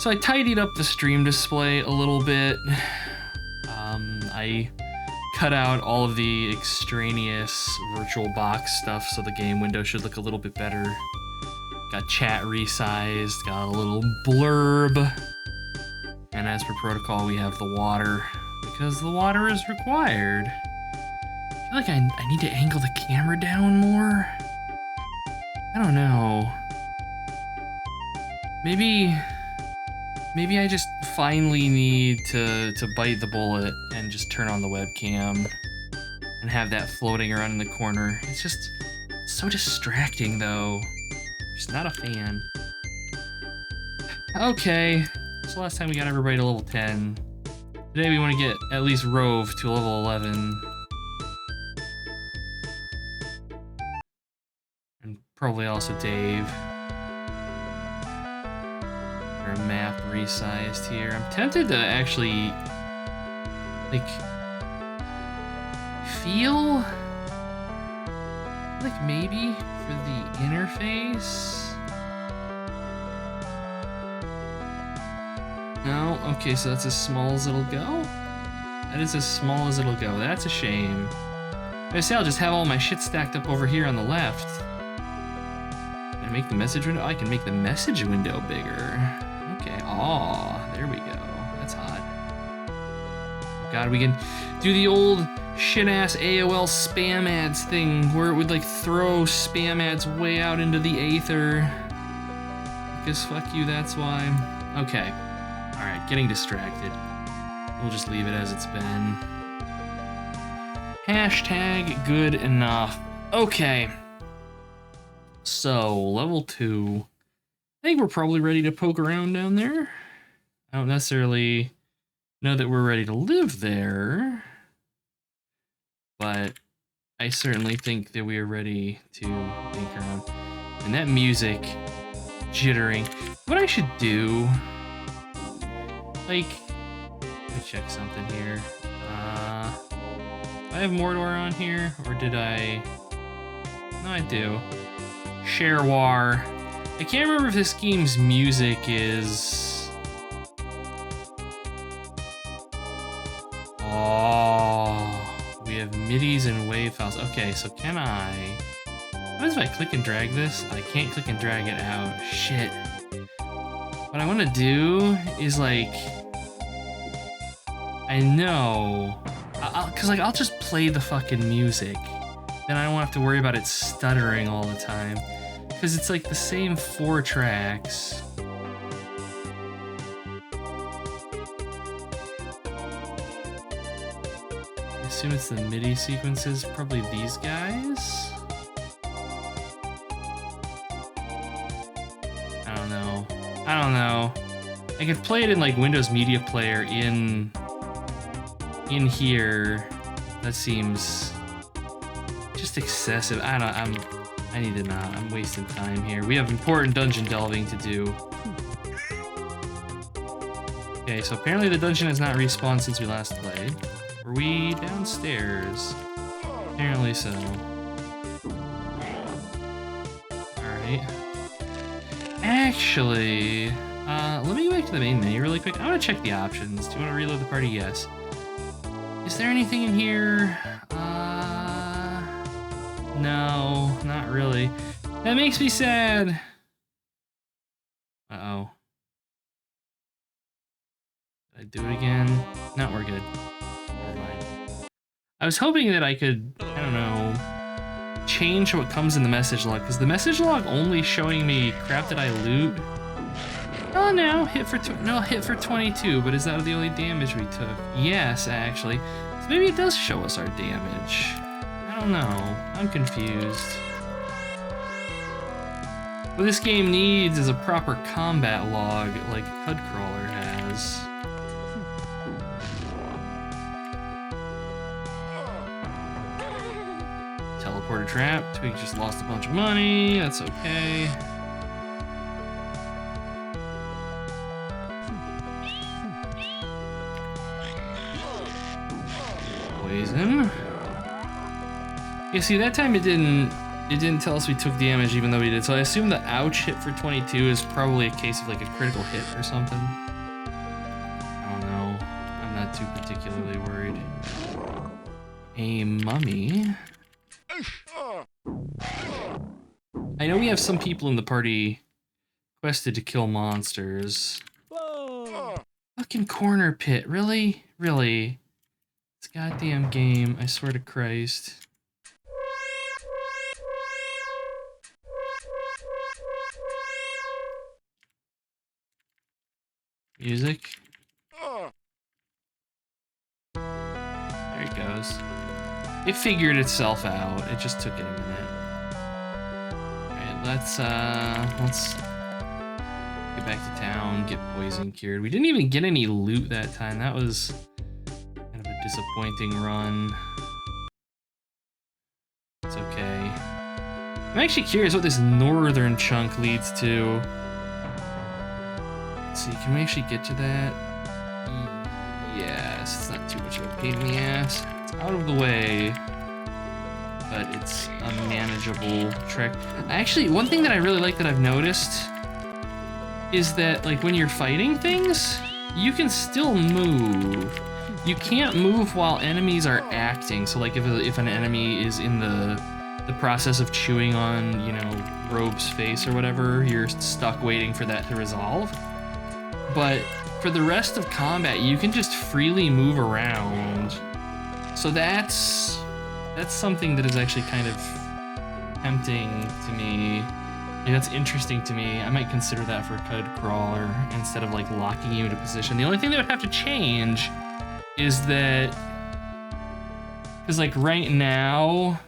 So I tidied up the stream display a little bit. I cut out all of the extraneous VirtualBox stuff so the game window should look a little bit better. Got chat resized, got a little blurb. And as per protocol, we have the water, because the water is required. I feel like I need to angle the camera down more. I don't know. Maybe I just finally need to bite the bullet and just turn on the webcam and have that floating around in the corner. It's just so distracting though. Just not a fan. Okay, so last time we got everybody to level 10. Today we want to get at least Rove to level 11. And probably also Dave. Our map resized here. I'm tempted to actually, like, feel like maybe for the interface. No? Okay, so that's as small as it'll go? That is as small as it'll go. That's a shame. I say I'll just have all my shit stacked up over here on the left. Can I make the message window? I can make the message window bigger. Okay, aw, there we go. That's hot. Oh God, we can do the old shit-ass AOL spam ads thing where it would like throw spam ads way out into the aether. Because fuck you, that's why. Okay. Alright, getting distracted. We'll just leave it as it's been. Hashtag good enough. Okay. So, level 2. I think we're probably ready to poke around down there. I don't necessarily know that we're ready to live there, but I certainly think that we are ready to think around. And that music jittering. What I should do, like, let me check something here. Do I have Mordor on here, or did I? No, I do. Sherwar. I can't remember if this game's music is... Oh, we have MIDIs and WAV files. Okay, so can I... What if I click and drag this? I can't click and drag it out. Shit. What I want to do is like... I know... Cause like I'll just play the fucking music. Then I don't have to worry about it stuttering all the time. Because it's like the same 4 tracks. I assume it's the MIDI sequences, probably these guys? I don't know. I don't know. I could play it in like Windows Media Player in here. That seems just excessive. I need to not. I'm wasting time here. We have important dungeon delving to do. Okay, so apparently the dungeon has not respawned since we last played. Were we downstairs? Apparently so. Alright. Actually, let me go back to the main menu really quick. I want to check the options. Do you want to reload the party? Yes. Is there anything in here? No, not really. That makes me sad. Uh-oh. Did I do it again? No, we're good. Never mind. I was hoping that I could, I don't know, change what comes in the message log, because the message log only showing me crap that I loot. Oh no, hit for 22, but is that the only damage we took? Yes, actually. So maybe it does show us our damage. I don't know. I'm confused. What this game needs is a proper combat log like Cudcrawler has. Teleporter trap. Twig just lost a bunch of money. That's okay. Poison. Yeah, see, that time it It didn't tell us we took damage even though we did, so I assume the ouch hit for 22 is probably a case of like a critical hit or something. I don't know. I'm not too particularly worried. A mummy. I know we have some people in the party quested to kill monsters. Whoa. Fucking corner pit, really? Really? This goddamn game, I swear to Christ. Music. There it goes. It figured itself out. It just took it a minute. Alright, let's get back to town, get poison cured. We didn't even get any loot that time. That was kind of a disappointing run. It's okay. I'm actually curious what this northern chunk leads to. Let's see, can we actually get to that? Yes, it's not too much of a pain in the ass. It's out of the way, but it's a manageable trek. Actually, one thing that I really like that I've noticed is that, like, when you're fighting things, you can still move. You can't move while enemies are acting. So, like, if an enemy is in the process of chewing on, you know, Robe's face or whatever, you're stuck waiting for that to resolve. But for the rest of combat, you can just freely move around. So that's something that is actually kind of tempting to me. Like, that's interesting to me. I might consider that for Cud Crawler instead of like locking you into position. The only thing that would have to change is that, because like right now,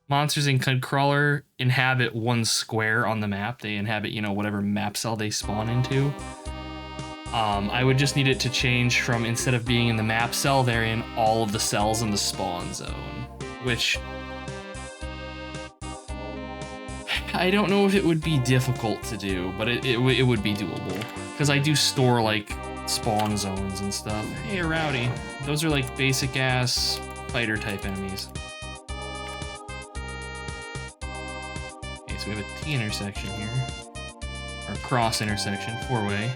monsters in Cud Crawler inhabit one square on the map. They inhabit, you know, whatever map cell they spawn into. I would just need it to change from, instead of being in the map cell, they're in all of the cells in the spawn zone, which I don't know if it would be difficult to do, but it would be doable, because I do store like spawn zones and stuff. Hey, Rowdy. Those are like basic ass fighter type enemies. Okay, so we have a T intersection here, or cross intersection, 4-way.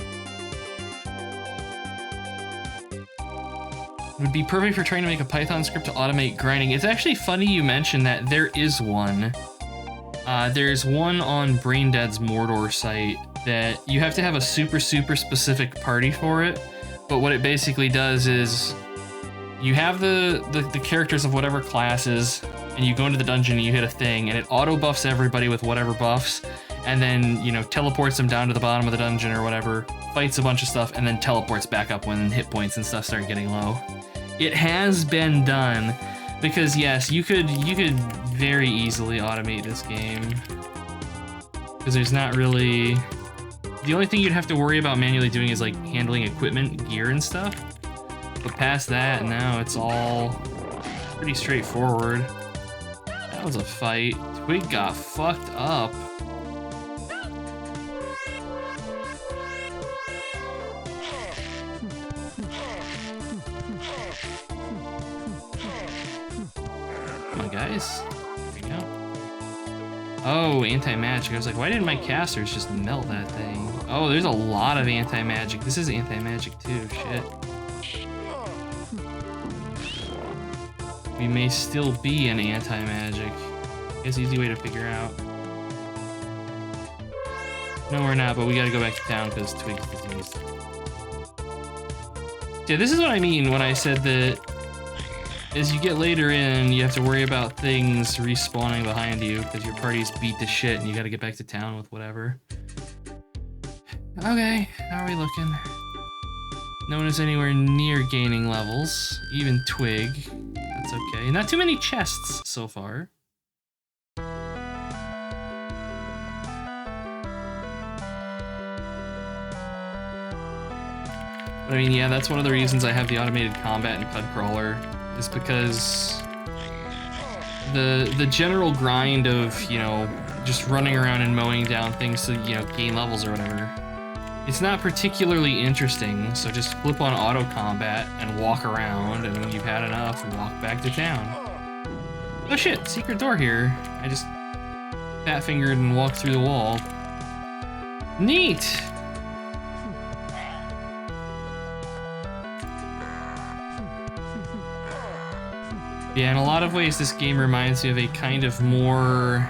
Would be perfect for trying to make a Python script to automate grinding. It's actually funny you mentioned that. There is one. There's one on Braindead's Mordor site that you have to have a super specific party for it. But what it basically does is you have the characters of whatever classes, and you go into the dungeon and you hit a thing, and it auto buffs everybody with whatever buffs, and then, you know, teleports them down to the bottom of the dungeon or whatever, fights a bunch of stuff, and then teleports back up when hit points and stuff start getting low. It has been done, because yes, you could very easily automate this game, because there's not really, the only thing you'd have to worry about manually doing is like handling equipment, gear and stuff, but past that, now it's all pretty straightforward. That was a fight. Twig got fucked up. Guys, there we go. Oh, anti-magic. I was like, why didn't my casters just melt that thing? Oh, there's a lot of anti-magic. This is anti-magic too, shit. We may still be an anti-magic. It's an easy way to figure out. No, we're not, but we gotta go back to town because Twig's diseased. Yeah, this is what I mean when I said that as you get later in, you have to worry about things respawning behind you because your party's beat to shit and you gotta get back to town with whatever. Okay, how are we looking? No one is anywhere near gaining levels, even Twig. That's okay. Not too many chests so far. But I mean, yeah, that's one of the reasons I have the automated combat in Cud Crawler, is because the general grind of, you know, just running around and mowing down things to, you know, gain levels or whatever, it's not particularly interesting, so just flip on auto combat and walk around, and when you've had enough, walk back to town. Oh shit, secret door here. I just fat fingered and walked through the wall. Neat! Yeah, in a lot of ways this game reminds me of a kind of more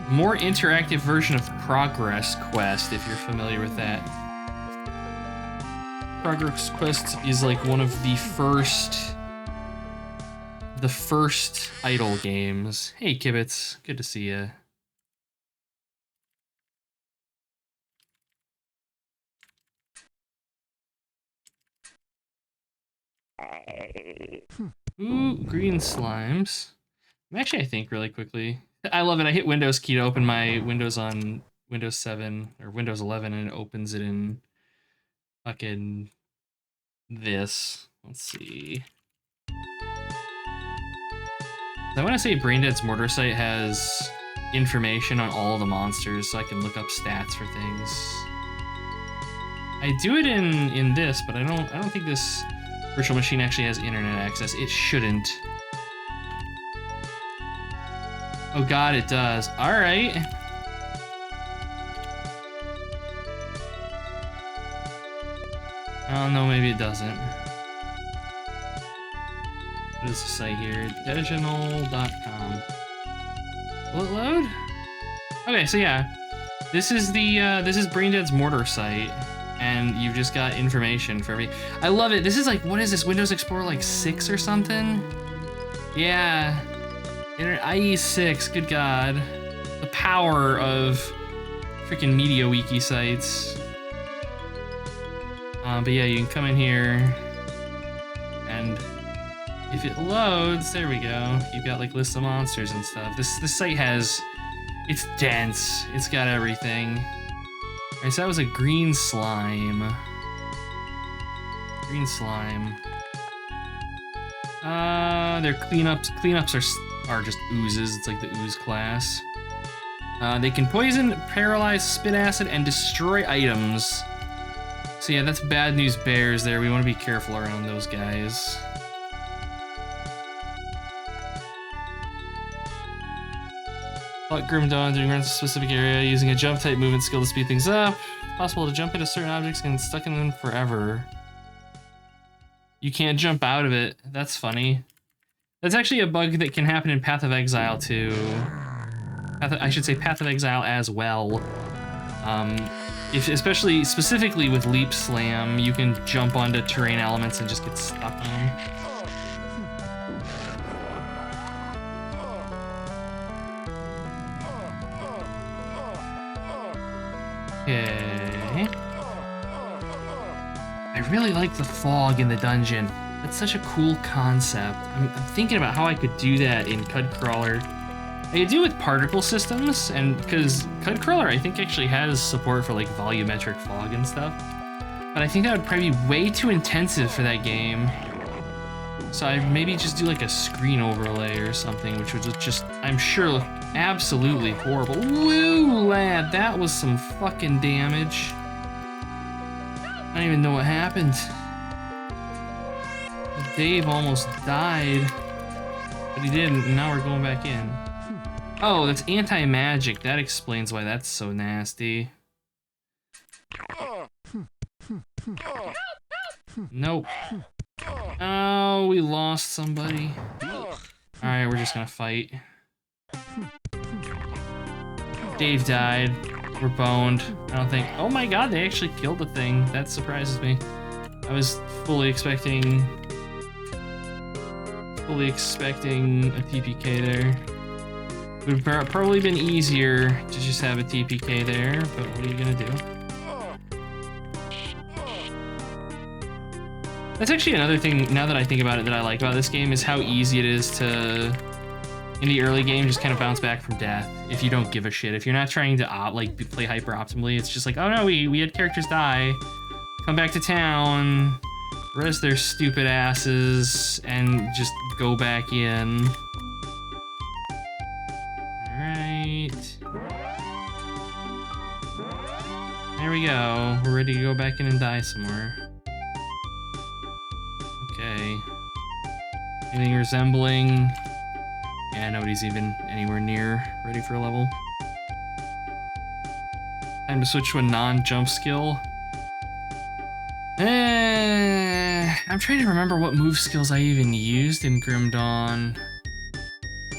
interactive version of Progress Quest, if you're familiar with that. Progress Quest is like one of the first idle games. Hey Kibitz, good to see ya. Ooh, green slimes. Actually, I think really quickly. I love it. I hit Windows key to open my Windows on Windows 7 or Windows 11 and it opens it in fucking this. Let's see. I want to say Braindead's Mortar Site has information on all the monsters so I can look up stats for things. I do it in this, but I don't think this virtual machine actually has internet access. It shouldn't. Oh god, it does. Alright. Oh no, maybe it doesn't. What is the site here? Dejanol.com. Will it load? Okay, so yeah. This is Braindead's Mortar Site. And you've just got information for every... I love it. This is like, what is this? Windows Explorer like 6 or something? Yeah. IE6, good god. The power of freaking media wiki sites. But yeah, you can come in here and if it loads, there we go. You've got like lists of monsters and stuff. This site has, it's dense. It's got everything. Alright, so that was a green slime. Green slime. Their cleanups. Cleanups are just oozes. It's like the ooze class. They can poison, paralyze, spit acid, and destroy items. So yeah, that's bad news bears there. We want to be careful around those guys. Fought Grim Dawn during runs a specific area using a jump type movement skill to speed things up. It's possible to jump into certain objects and get stuck in them forever. You can't jump out of it. That's funny. That's actually a bug that can happen in Path of Exile too. I should say Path of Exile as well. Especially specifically with Leap Slam, you can jump onto terrain elements and just get stuck on them. Okay. I really like the fog in the dungeon. That's such a cool concept. I'm thinking about how I could do that in Cudcrawler. I could do it with particle systems, and because Cudcrawler I think actually has support for like volumetric fog and stuff. But I think that would probably be way too intensive for that game. So I maybe just do like a screen overlay or something, which would just, I'm sure, look absolutely horrible. Woo, lad, that was some fucking damage. I don't even know what happened. Dave almost died, but he didn't, and now we're going back in. Oh, that's anti-magic. That explains why that's so nasty. Nope. Oh, we lost somebody. Alright, we're just gonna fight. Dave died. We're boned. I don't think... Oh my god, they actually killed the thing. That surprises me. I was fully expecting a TPK there. It would have probably been easier to just have a TPK there, but what are you gonna do? That's actually another thing, now that I think about it, that I like about this game is how easy it is to, in the early game, just kind of bounce back from death if you don't give a shit. If you're not trying to like play hyper optimally, it's just like, oh no, we had characters die, come back to town, res their stupid asses, and just go back in. Alright. There we go. We're ready to go back in and die some more. Okay. Anything resembling... Yeah, nobody's even anywhere near ready for a level. Time to switch to a non-jump skill. I'm trying to remember what move skills I even used in Grim Dawn.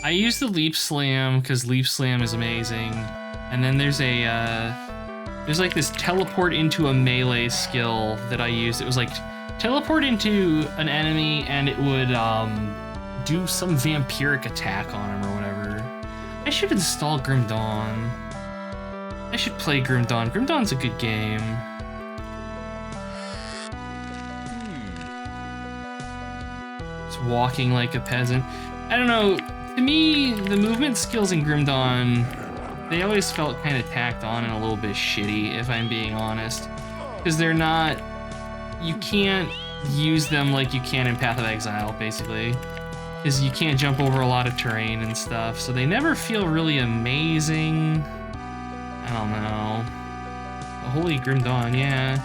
I used the Leap Slam because Leap Slam is amazing. And then there's there's like this teleport into a melee skill that I used. It was like teleport into an enemy and it would do some vampiric attack on him or whatever. I should install Grim Dawn. I should play Grim Dawn. Grim Dawn's a good game. Just walking like a peasant. I don't know, to me, the movement skills in Grim Dawn, they always felt kind of tacked on and a little bit shitty, if I'm being honest. Because they're not, you can't use them like you can in Path of Exile, basically. Because you can't jump over a lot of terrain and stuff, so they never feel really amazing. I don't know. The Holy Grim Dawn, yeah.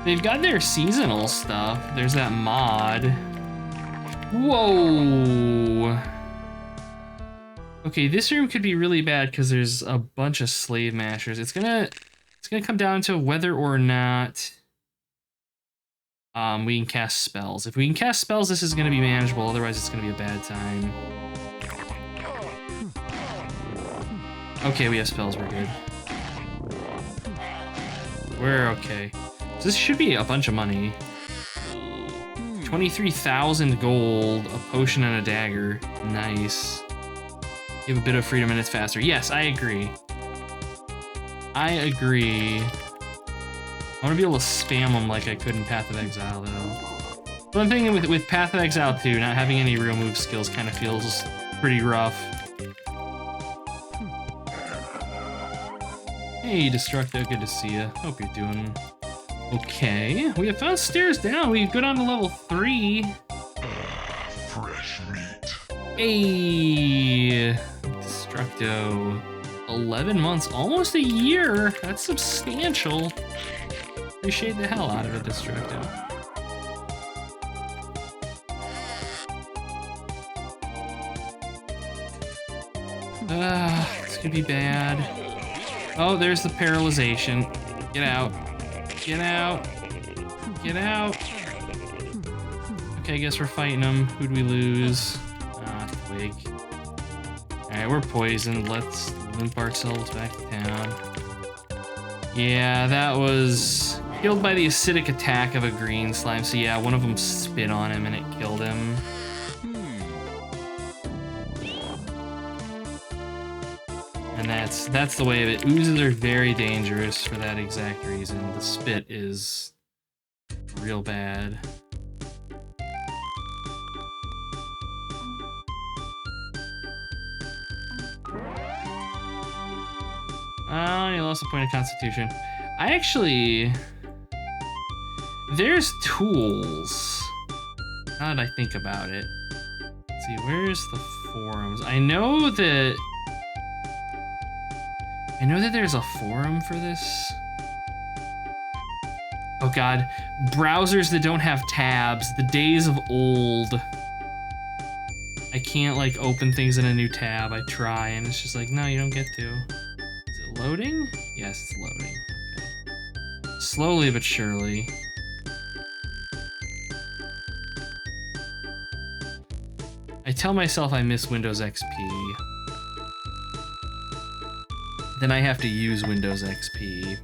They've got their seasonal stuff. There's that mod. Whoa! Okay, this room could be really bad because there's a bunch of slave mashers. It's gonna come down to whether or not we can cast spells. If we can cast spells, this is gonna be manageable. Otherwise, it's gonna be a bad time. Okay, we have spells. We're good. We're okay. So this should be a bunch of money. 23,000 gold, a potion and a dagger. Nice. Give a bit of freedom and it's faster. Yes, I agree. I agree. I want to be able to spam them like I could in Path of Exile, though. But I'm thinking with Path of Exile 2, not having any real move skills kind of feels pretty rough. Hey, Destructo, good to see you. Hope you're doing okay. We have found stairs down. We go down to level 3. Fresh meat. Hey, Destructo. 11 months, almost a year. That's substantial. Appreciate the hell out of it, Destructo. This could be bad. Oh, there's the paralyzation. Get out. Get out. Get out. Okay, I guess we're fighting them. Who'd we lose? Twig. Alright, we're poisoned. Let's limp ourselves back to town. Yeah, that was killed by the acidic attack of a green slime. So yeah, one of them spit on him and it killed him. And that's the way of it. Oozes are very dangerous for that exact reason. The spit is real bad. Oh, you lost a point of constitution. There's tools. Now that I think about it. Let's see, where's the forums? I know that there's a forum for this. Oh god, browsers that don't have tabs, the days of old. I can't like open things in a new tab. I try and it's just like, no, you don't get to. Is it loading? Yes, it's loading. Okay. Slowly but surely. I tell myself I miss Windows XP. Then I have to use Windows XP.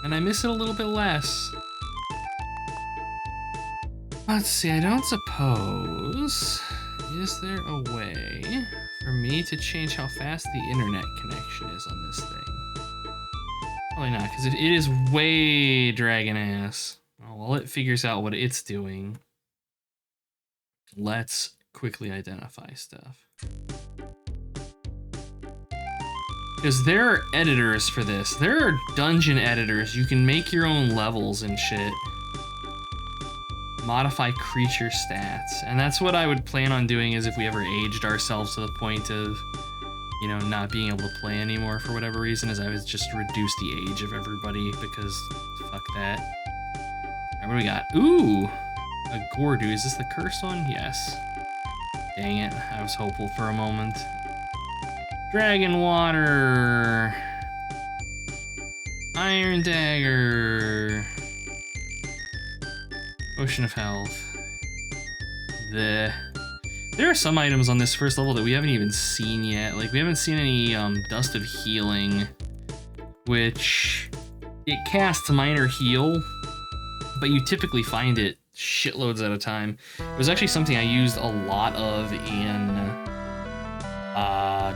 And I miss it a little bit less. Let's see, I don't suppose... Is there a way for me to change how fast the internet connection is on this thing? Probably not, because it is way dragging ass. Oh, while it figures out what it's doing, let's quickly identify stuff. Because there are editors for this. There are dungeon editors. You can make your own levels and shit. Modify creature stats. And that's what I would plan on doing is if we ever aged ourselves to the point of, you know, not being able to play anymore for whatever reason, is I would just reduce the age of everybody because fuck that. Alright, what do we got? Ooh! A Gordu. Is this the cursed one? Yes. Dang it. I was hopeful for a moment. Dragon Water. Iron Dagger. Ocean of Health. There are some items on this first level that we haven't even seen yet. Like, we haven't seen any Dust of Healing, which it casts Minor Heal, but you typically find it shitloads at a time. It was actually something I used a lot of in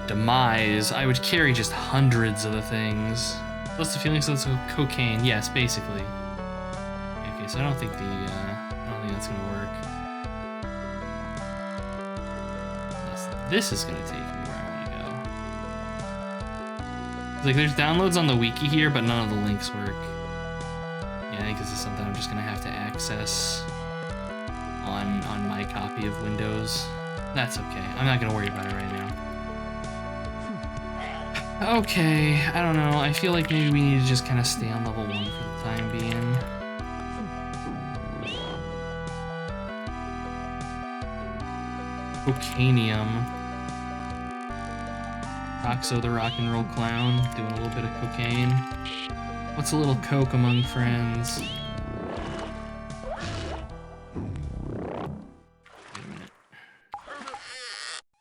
Demise. I would carry just hundreds of the things. Dust of Healing, so it's cocaine. Yes, basically. Okay, so I don't think that's gonna work. This is gonna take me where I wanna go. Like, there's downloads on the wiki here, but none of the links work. Yeah, I think this is something I'm just gonna have to access on my copy of Windows. That's okay. I'm not gonna worry about it right now. Okay, I don't know. I feel like maybe we need to just kind of stay on level 1 for the time being. Cocainium. Roxo the Rock and Roll Clown, doing a little bit of cocaine. What's a little coke among friends?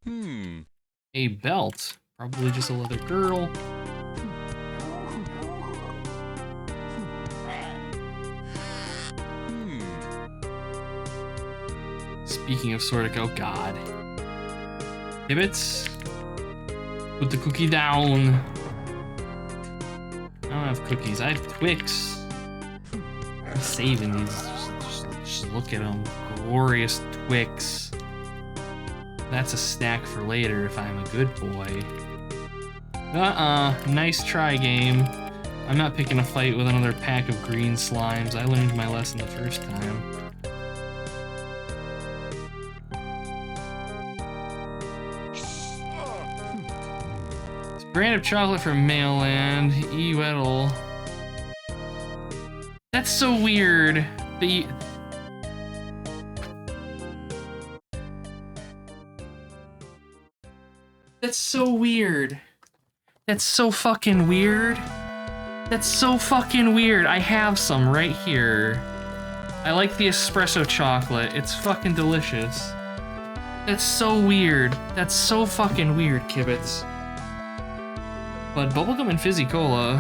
Wait a minute. A belt. Probably just a leather girdle. Speaking of Sortic, oh god. Pivots. Put the cookie down. I don't have cookies, I have Twix. I'm saving these. Just look at them. Glorious Twix. That's a snack for later if I'm a good boy. Nice try, game. I'm not picking a fight with another pack of green slimes. I learned my lesson the first time. It's a brand of chocolate from Mainland. Eweddle. That's so weird. That's so weird. That's so fucking weird. That's so fucking weird. I have some right here. I like the espresso chocolate. It's fucking delicious. That's so weird. That's so fucking weird, Kibitz. But bubblegum and fizzy cola,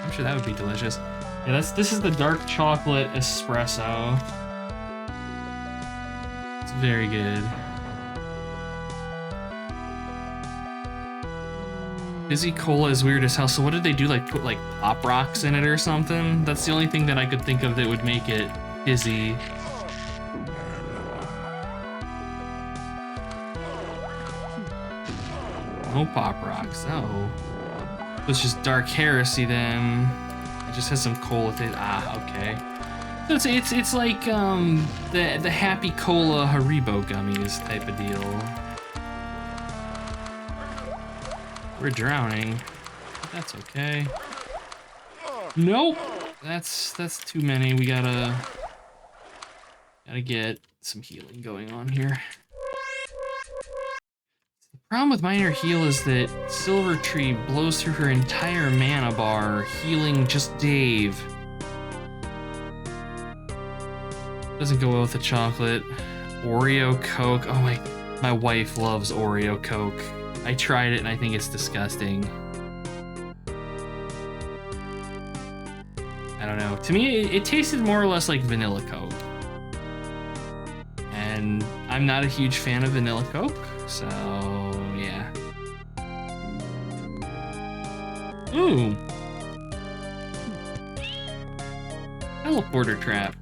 I'm sure that would be delicious. Yeah, this is the dark chocolate espresso. It's very good. Fizzy cola is weird as hell. So what did they do? Like put like Pop Rocks in it or something? That's the only thing that I could think of that would make it fizzy. No Pop Rocks. Oh, it's just Dark Heresy then. It just has some cola taste. Ah, okay. So it's like the Happy Cola Haribo gummies type of deal. We're drowning. That's okay. Nope. That's too many. We gotta get some healing going on here. The problem with Minor Heal is that Silver Tree blows through her entire mana bar, healing just Dave. Doesn't go well with the chocolate. Oreo Coke. Oh my wife loves Oreo Coke. I tried it and I think it's disgusting. I don't know. To me, it tasted more or less like vanilla Coke. And I'm not a huge fan of vanilla Coke, so yeah. Ooh. Teleporter trap.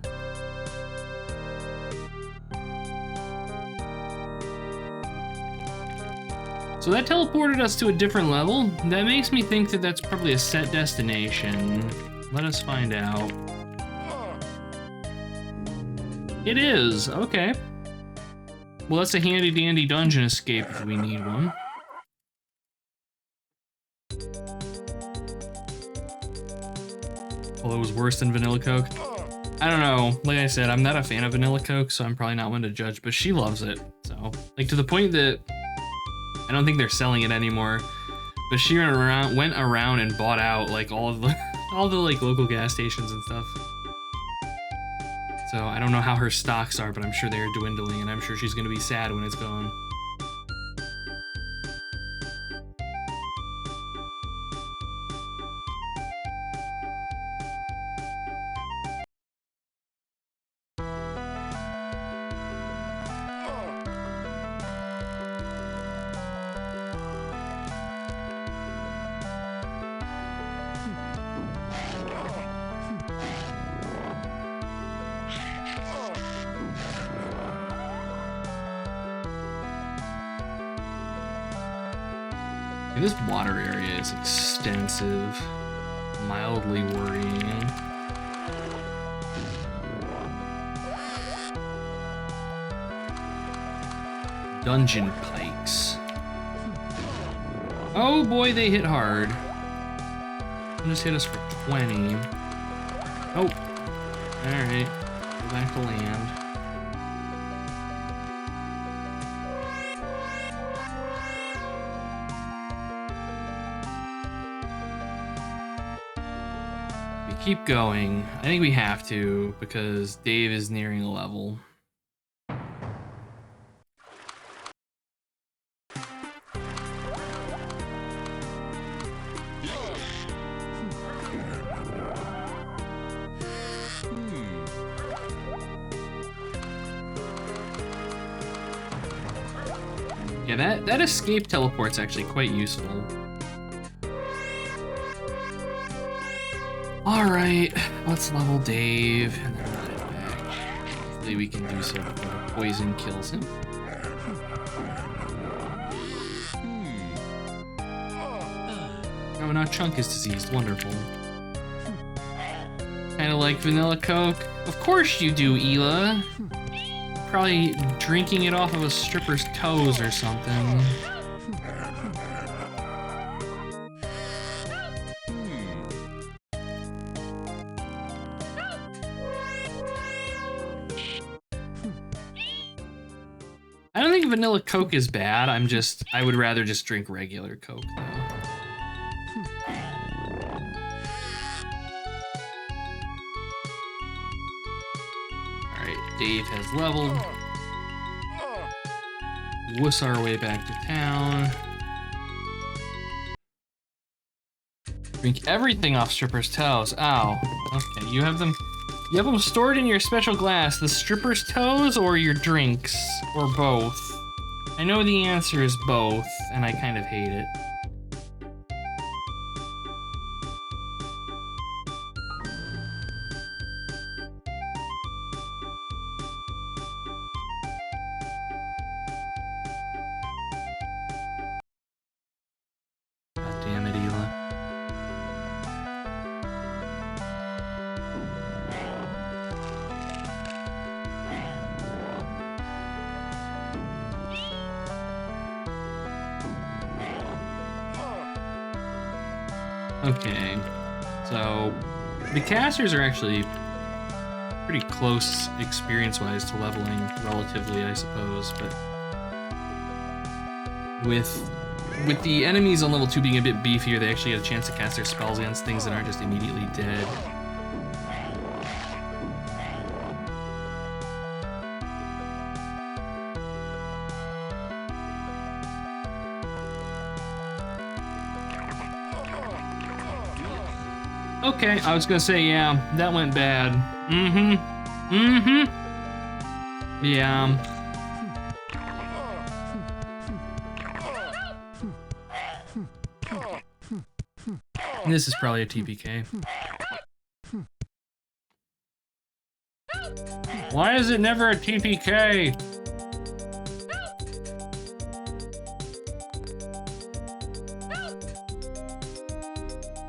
So that teleported us to a different level. That makes me think that that's probably a set destination. Let us find out. It is, okay. Well, that's a handy dandy dungeon escape if we need one. Well, it was worse than vanilla Coke. I don't know. Like I said, I'm not a fan of vanilla Coke, so I'm probably not one to judge, but she loves it. So, like, to the point that I don't think they're selling it anymore. But she went around and bought out like all the like local gas stations and stuff. So I don't know how her stocks are, but I'm sure they are dwindling, and I'm sure she's gonna be sad when it's gone. This water area is extensive, mildly worrying. Dungeon pikes. Oh boy, they hit hard. They just hit us for 20. Oh, alright, go back to land. Keep going. I think we have to because Dave is nearing a level. Yeah, that escape teleport's actually quite useful. Alright, let's level Dave, and then run it back. Hopefully we can do so before poison kills him. Oh, now Chunk is diseased. Wonderful. Kinda like vanilla Coke. Of course you do, Ela. Probably drinking it off of a stripper's toes or something. I don't think vanilla Coke is bad. I would rather just drink regular Coke though. Alright, Dave has leveled. Wuss our way back to town. Drink everything off stripper's toes. Ow. Okay, you have them stored in your special glass, the stripper's toes or your drinks, or both. I know the answer is both, and I kind of hate it. God damn it, Ela. Okay, so the casters are actually pretty close experience-wise to leveling, relatively, I suppose, but with the enemies on level 2 being a bit beefier, they actually get a chance to cast their spells against things that aren't just immediately dead. Okay, I was gonna say, yeah, that went bad. Yeah. This is probably a TPK. Why is it never a TPK?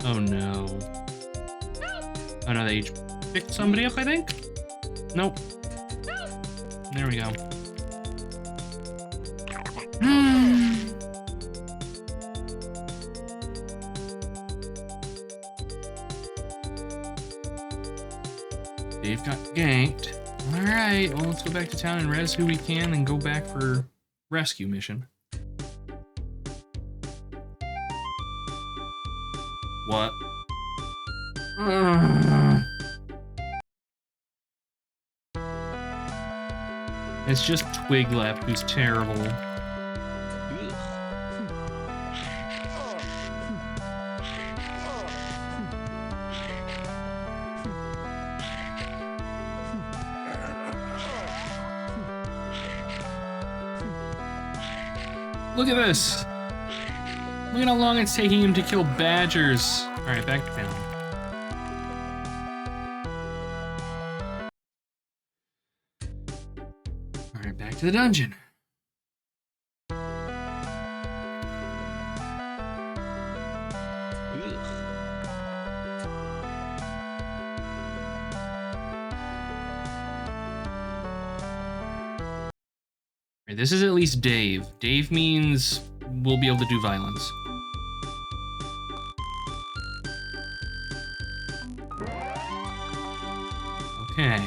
Oh no. Oh no, they each picked somebody up, I think? Nope. There we go. Dave got ganked. Alright, well, let's go back to town and res who we can and go back for rescue mission. What? It's just Twiglap who's terrible. Look at this! Look at how long it's taking him to kill badgers. Alright, back to town. Alright, back to the dungeon. Alright, this is at least Dave. Dave means we'll be able to do violence. Okay.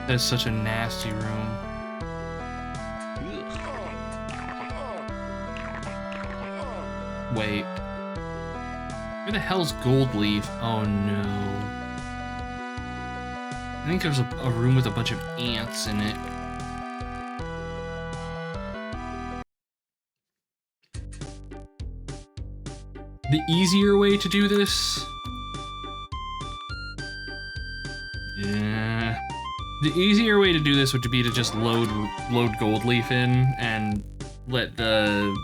That's such a nasty room. Wait. Where the hell's Goldleaf? Oh no. I think there's a room with a bunch of ants in it. The easier way to do this? Yeah. The easier way to do this would be to just load Goldleaf in and let the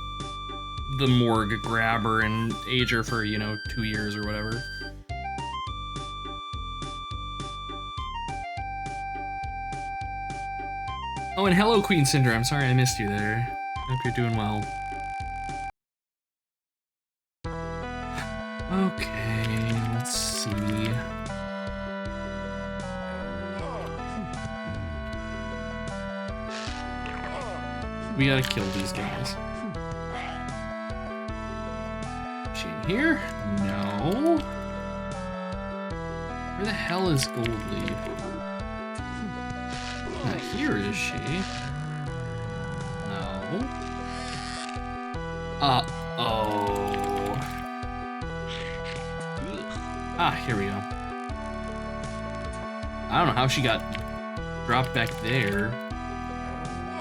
morgue grab her and age her for, 2 years or whatever. Oh, and hello, Queen Cinder. I'm sorry I missed you there. Hope you're doing well. Okay, let's see. We gotta kill these guys. Is she in here? No. Where the hell is Goldleaf? Not here, is she? No. Uh-oh. Ah, here we go. I don't know how she got dropped back there.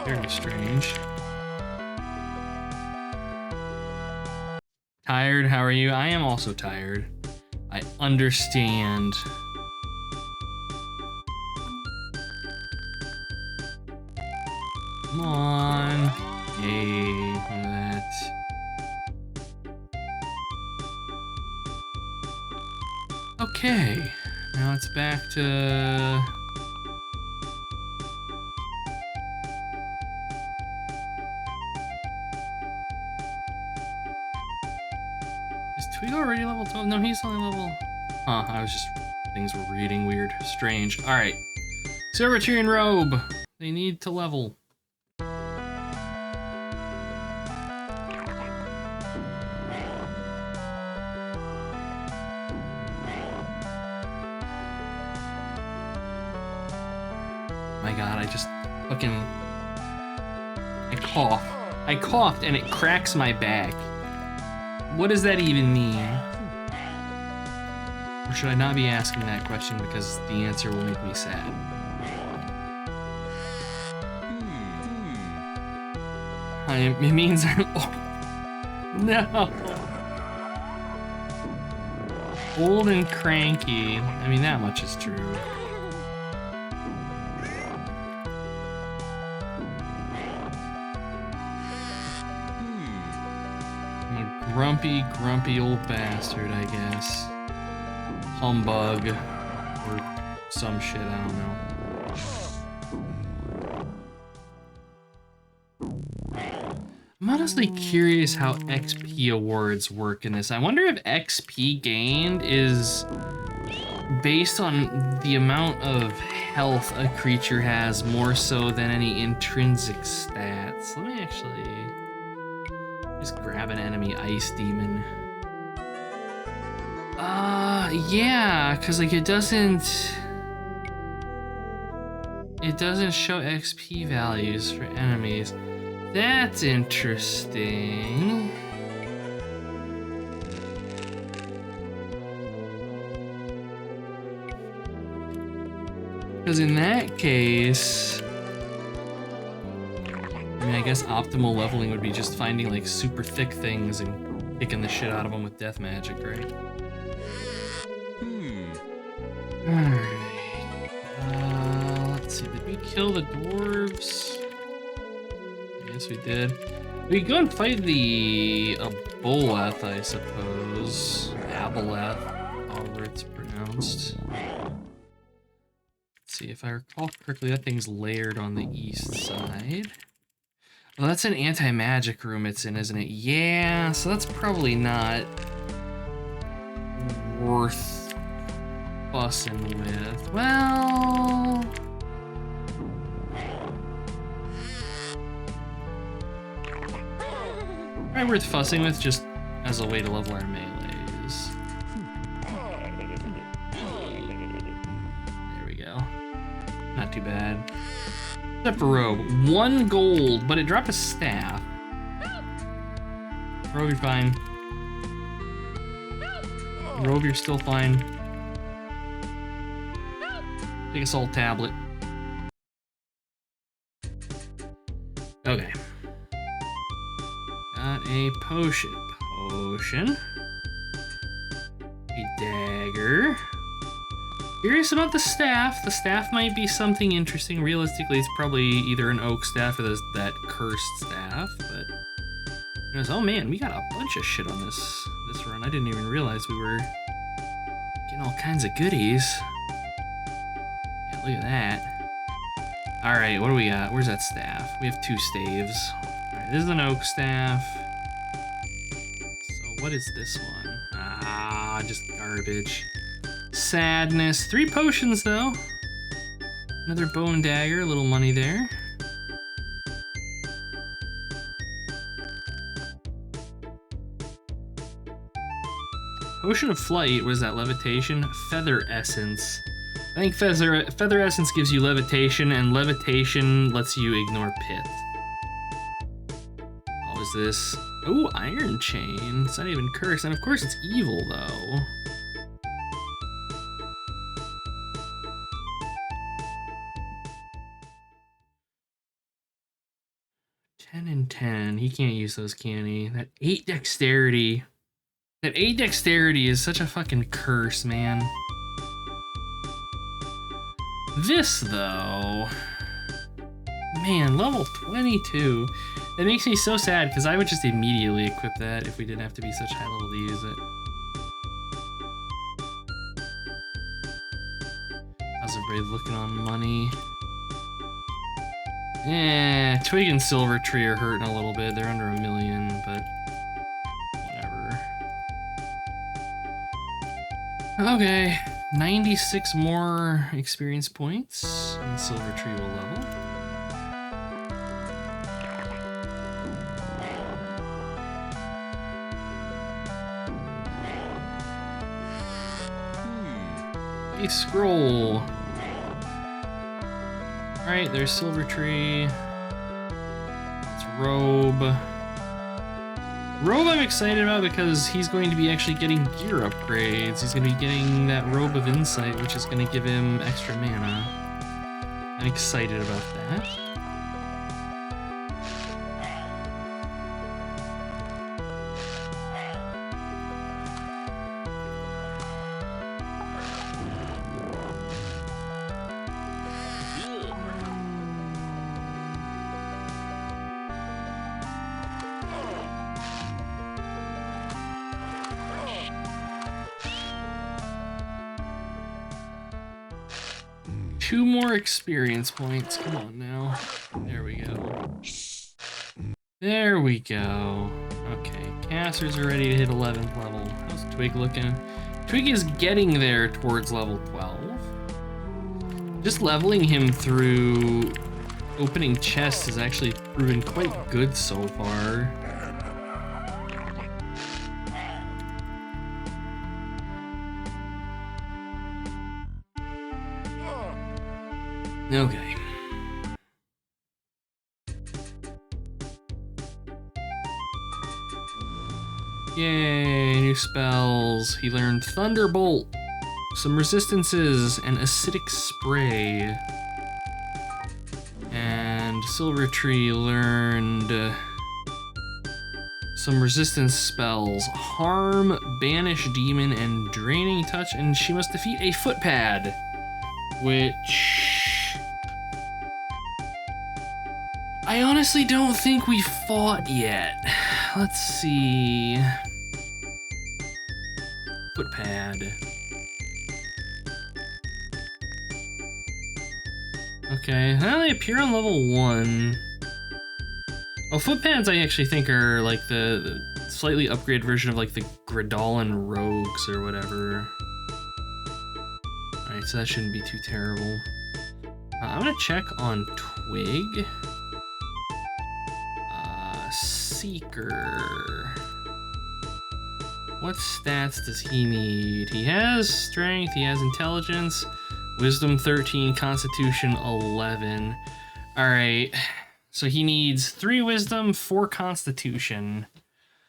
Very strange. Tired? How are you? I am also tired. I understand. Come on. Yay, look at that. Okay, now it's back to... Is Twig already level 12? No, he's only level... Huh, I was just... Things were reading weird. Strange. Alright. Servitorian Robe! They need to level. My god, I just fucking... I cough. I coughed and it cracks my back. What does that even mean? Or should I not be asking that question because the answer will make me sad? It means I'm... Oh, no! Old and cranky. I mean, that much is true. Grumpy, grumpy old bastard, I guess. Humbug. Or some shit, I don't know. I'm honestly curious how XP awards work in this. I wonder if XP gained is based on the amount of health a creature has more so than any intrinsic stats. Let me actually just grab an enemy ice demon. Yeah, because like it doesn't show XP values for enemies. That's interesting. Because in that case, I mean, I guess optimal leveling would be just finding like super thick things and kicking the shit out of them with death magic, right? Alright. Let's see, did we kill the dwarves? I guess we did. We go and fight the Aboleth, I suppose. Aboleth, however it's pronounced. See, if I recall correctly, that thing's layered on the east side. Well, that's an anti-magic room it's in, isn't it? Yeah, so that's probably not worth fussing with. Well... probably worth fussing with just as a way to level our melees. There we go. Not too bad. Except for Robe. 1 gold, but it dropped a staff. Robe, you're fine. Robe, you're still fine. Take a soul tablet. Okay. Got a potion. A dagger. Curious about the staff. The staff might be something interesting. Realistically, it's probably either an oak staff or that cursed staff, but... oh man, we got a bunch of shit on this run. I didn't even realize we were getting all kinds of goodies. Yeah, look at that. Alright, what do we got? Where's that staff? We have 2 staves. Alright, this is an oak staff. So what is this one? Ah, just garbage. Sadness. 3 potions, though. Another bone dagger, a little money there. Potion of flight, what is that, levitation? Feather essence. I think feather essence gives you levitation, and levitation lets you ignore pit. Oh, is this? Oh, iron chain. It's not even cursed, and of course it's evil, though. And 10. He can't use those, can he? That 8 dexterity. That 8 dexterity is such a fucking curse, man. This, though... man, level 22. That makes me so sad, because I would just immediately equip that if we didn't have to be such high level to use it. How's everybody looking on money? Yeah, Twig and Silver Tree are hurting a little bit. They're under 1 million, but whatever. Okay, 96 more experience points, and Silver Tree will level. A scroll. Alright, there's Silver Tree. It's Robe. Robe I'm excited about because he's going to be actually getting gear upgrades. He's going to be getting that Robe of Insight, which is going to give him extra mana. I'm excited about that. Two more experience points. Come on now. There we go. There we go. Okay, casters are ready to hit 11th level. How's Twig looking? Twig is getting there towards level 12. Just leveling him through opening chests has actually proven quite good so far. Okay. Yay, new spells. He learned Thunderbolt, some resistances, and Acidic Spray. And Silver Tree learned some resistance spells, Harm, Banish Demon, and Draining Touch, and she must defeat a Footpad, which I honestly don't think we fought yet. Let's see. Footpad. Okay, well, they appear on level 1. Oh, Footpads I actually think are like the slightly upgraded version of like the Gridalin Rogues or whatever. Alright, so that shouldn't be too terrible. I'm gonna check on Twig. Seeker. What stats does he need? He has strength, he has intelligence, wisdom 13, constitution 11. Alright, so he needs 3 wisdom, 4 constitution.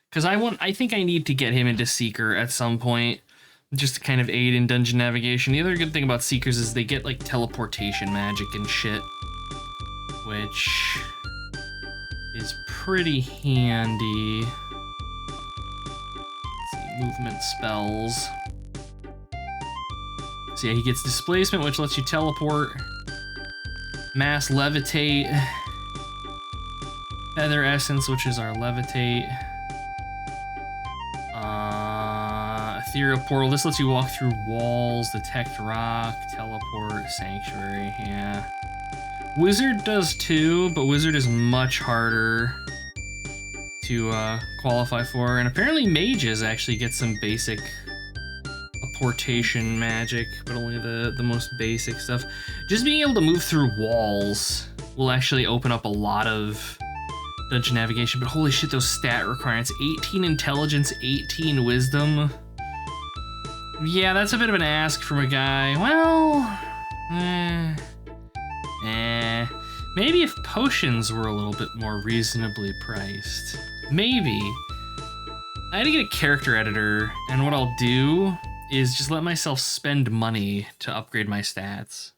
Because I think I need to get him into Seeker at some point, just to kind of aid in dungeon navigation. The other good thing about Seekers is they get like teleportation magic and shit, which is pretty handy. Movement spells. So yeah, he gets displacement, which lets you teleport. Mass levitate. Feather essence, which is our levitate. Ethereal portal. This lets you walk through walls, detect rock, teleport, sanctuary. Yeah. Wizard does too, but wizard is much harder to qualify for, and apparently mages actually get some basic apportation magic, but only the most basic stuff. Just being able to move through walls will actually open up a lot of dungeon navigation, but holy shit, those stat requirements. 18 intelligence, 18 wisdom. Yeah, that's a bit of an ask from a guy. Well, maybe if potions were a little bit more reasonably priced. Maybe. I had to get a character editor, and what I'll do is just let myself spend money to upgrade my stats.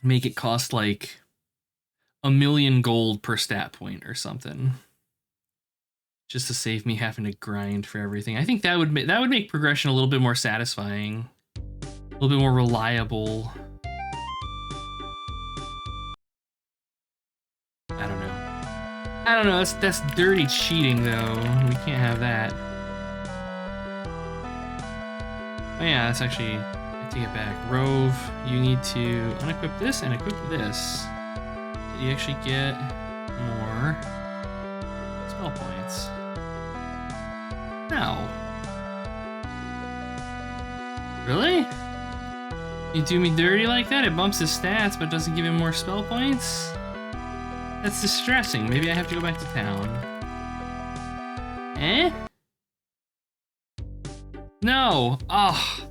Make it cost like 1,000,000 gold per stat point or something, just to save me having to grind for everything. I think that would make progression a little bit more satisfying, a little bit more reliable. I don't know, that's dirty cheating though. We can't have that. Oh yeah, that's actually, I take it back. Rove, you need to unequip this and equip this. Did you actually get more spell points? No. Really? You do me dirty like that? It bumps his stats but doesn't give him more spell points? That's distressing. Maybe I have to go back to town. Eh? No! Oh,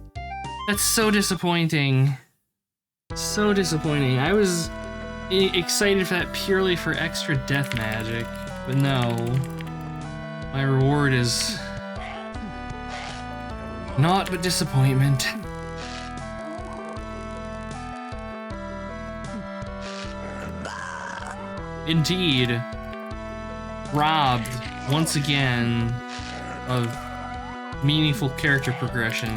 that's so disappointing. So disappointing. I was excited for that purely for extra death magic, but no. My reward is naught but disappointment. Indeed, robbed once again of meaningful character progression.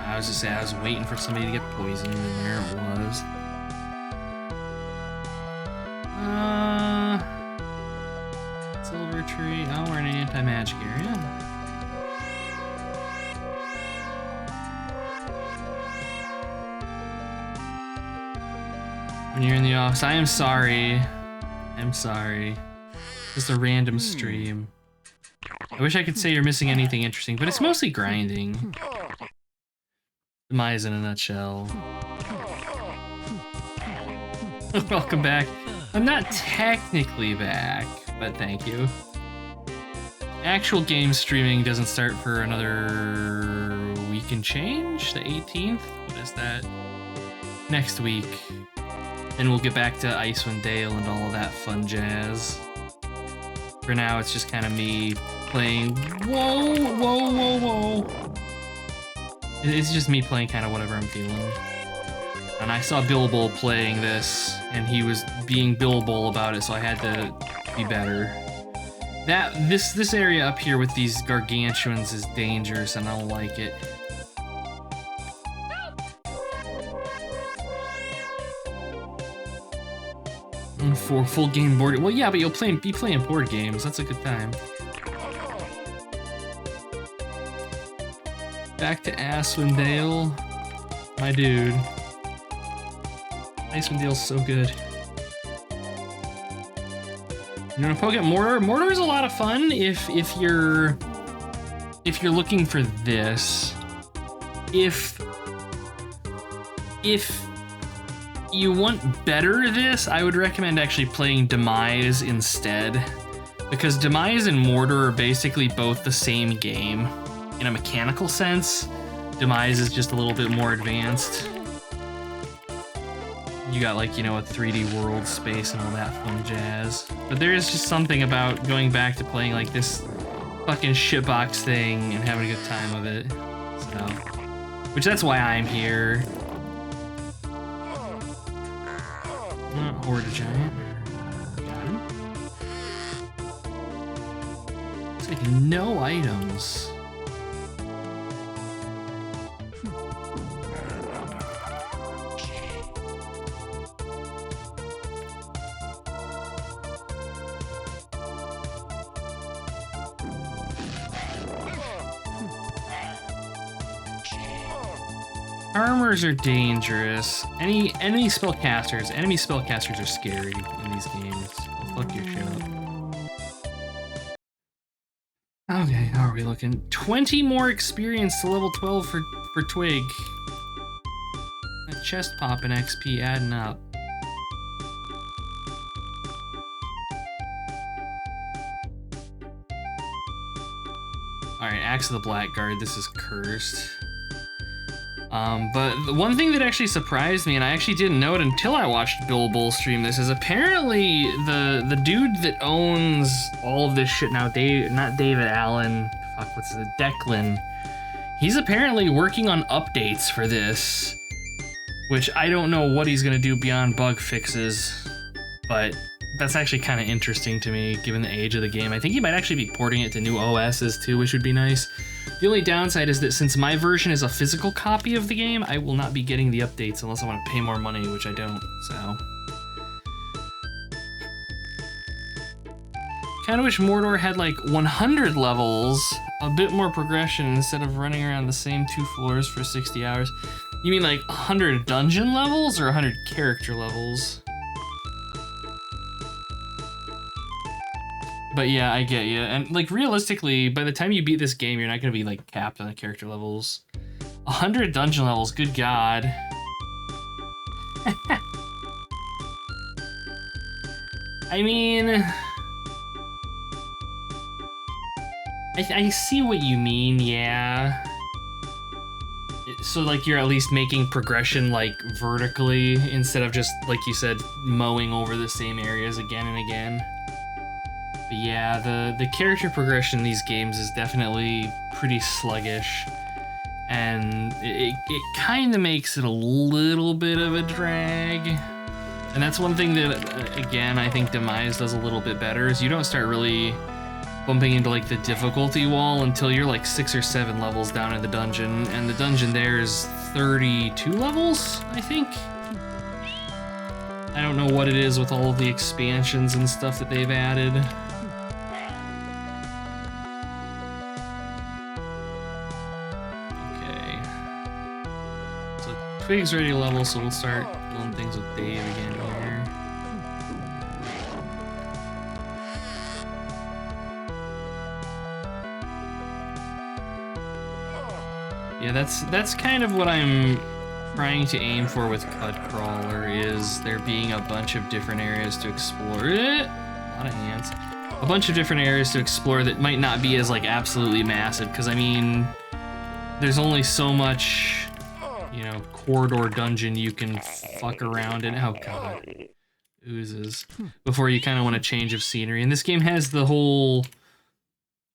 I was just saying, I was waiting for somebody to get poisoned, and there it was. Silver Tree. Oh, we're in an anti-magic area. when you're in the office. I am sorry. I'm sorry. Just a random stream. I wish I could say you're missing anything interesting, but it's mostly grinding. Demise in a nutshell. Welcome back. I'm not technically back, but thank you. Actual game streaming doesn't start for another week and change, the 18th. What is that? Next week. Then we'll get back to Icewind Dale and all of that fun jazz. For now, it's just kind of me playing. Whoa, whoa, whoa, whoa. It's just me playing kind of whatever I'm feeling. And I saw Bill Bull playing this, and he was being Bill Bull about it, so I had to be better. This area up here with these gargantuans is dangerous, and I don't like it. For full game board, well, yeah, but you'll be playing board games. That's a good time. Back to Icewind Dale, my dude. Icewind Dale's so good. You want to poke at Mordor? Mordor is a lot of fun if you're looking for this. If you want better this, I would recommend actually playing Demise instead, because Demise and Mordor are basically both the same game in a mechanical sense. Demise is just a little bit more advanced. You got, like, you know, a 3D world space and all that fun jazz. But there is just something about going back to playing like this fucking shitbox thing and having a good time of it. So, which that's why I'm here. Horde giant. Got him. Looks like no items. Armors are dangerous. Enemy spellcasters are scary in these games. They'll fuck your shit up. Okay, how are we looking? 20 more experience to level 12 for Twig. That chest pop and XP adding up. Alright, Axe of the Blackguard. This is cursed. But the one thing that actually surprised me, and I actually didn't know it until I watched Bill Bull stream this, is apparently the dude that owns all of this shit now, not David Allen, fuck, what's it, Declan, he's apparently working on updates for this, which I don't know what he's gonna do beyond bug fixes, but that's actually kind of interesting to me, given the age of the game. I think he might actually be porting it to new OSs too, which would be nice. The only downside is that since my version is a physical copy of the game, I will not be getting the updates unless I want to pay more money, which I don't, so. Kinda wish Mordor had like 100 levels, a bit more progression instead of running around the same 2 floors for 60 hours. You mean like 100 dungeon levels or 100 character levels? But yeah, I get you. And like realistically, by the time you beat this game, you're not gonna be like capped on the character levels. 100 dungeon levels, good God. I mean, I see what you mean, yeah. So like you're at least making progression like vertically instead of just, like you said, mowing over the same areas again and again. But yeah, the character progression in these games is definitely pretty sluggish, and it kind of makes it a little bit of a drag. And that's one thing that, again, I think Demise does a little bit better, is you don't start really bumping into like the difficulty wall until you're like 6 or 7 levels down in the dungeon, and the dungeon there is 32 levels, I think. I don't know what it is with all of the expansions and stuff that they've added. Twig's ready to level, so we'll start doing things with Dave again here. Yeah, that's kind of what I'm trying to aim for with Cud Crawler, is there being a bunch of different areas to explore. A lot of ants. A bunch of different areas to explore that might not be as like absolutely massive, because I mean, there's only so much, you know, corridor dungeon you can fuck around in. Oh god, oozes. Before you kind of want a change of scenery. And this game has the whole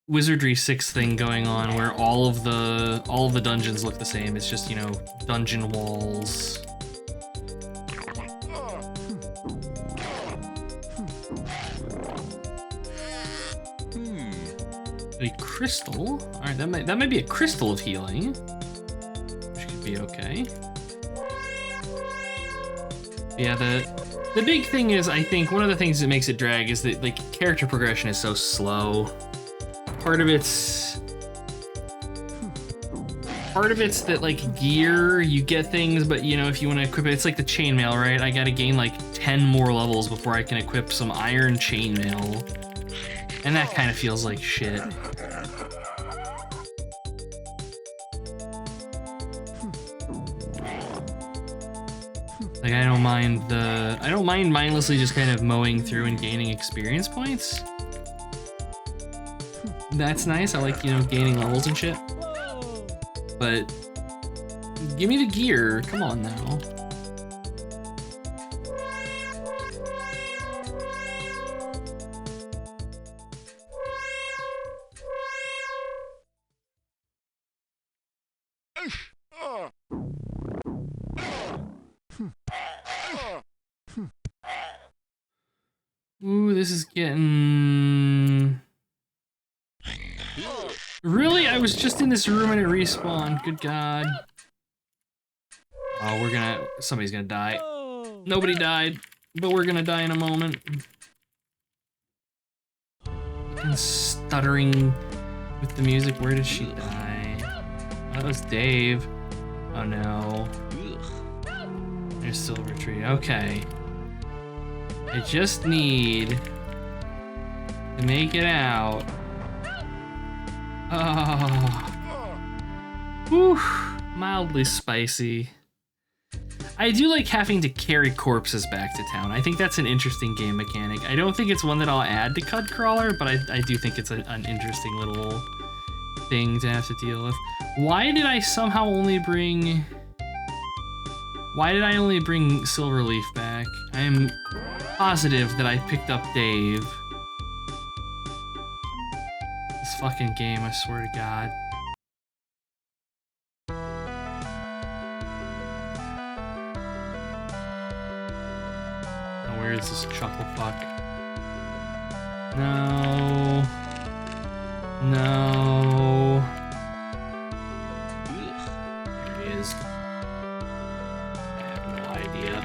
Wizardry 6 thing going on, where all of the dungeons look the same. It's just, you know, dungeon walls. A crystal. All right, that might be a crystal of healing, which could be okay. Yeah, the big thing is, I think one of the things that makes it drag is that like character progression is so slow. Part of it's that like gear, you get things, but you know, if you want to equip it, it's like the chainmail, right? I gotta gain like 10 more levels before I can equip some iron chainmail. And that kind of feels like shit. Like I don't mind mindlessly just kind of mowing through and gaining experience points. That's nice. I like, you know, gaining levels and shit. But give me the gear. Come on now. Ooh, this is getting... Really? I was just in this room and it respawned. Good god. Oh, somebody's gonna die. Nobody died, but we're gonna die in a moment. And stuttering with the music. Where did she die? Oh, that was Dave. Oh no. There's Silver Tree. Okay. I just need to make it out. Oh. Whew. Mildly spicy. I do like having to carry corpses back to town. I think that's an interesting game mechanic. I don't think it's one that I'll add to Cud Crawler, but I do think it's an interesting little thing to have to deal with. Why did I somehow only bring... Why did I only bring Silverleaf back? I am positive that I picked up Dave. This fucking game, I swear to God. Now, where is this chuckle fuck? No. No. There he is. I have no idea.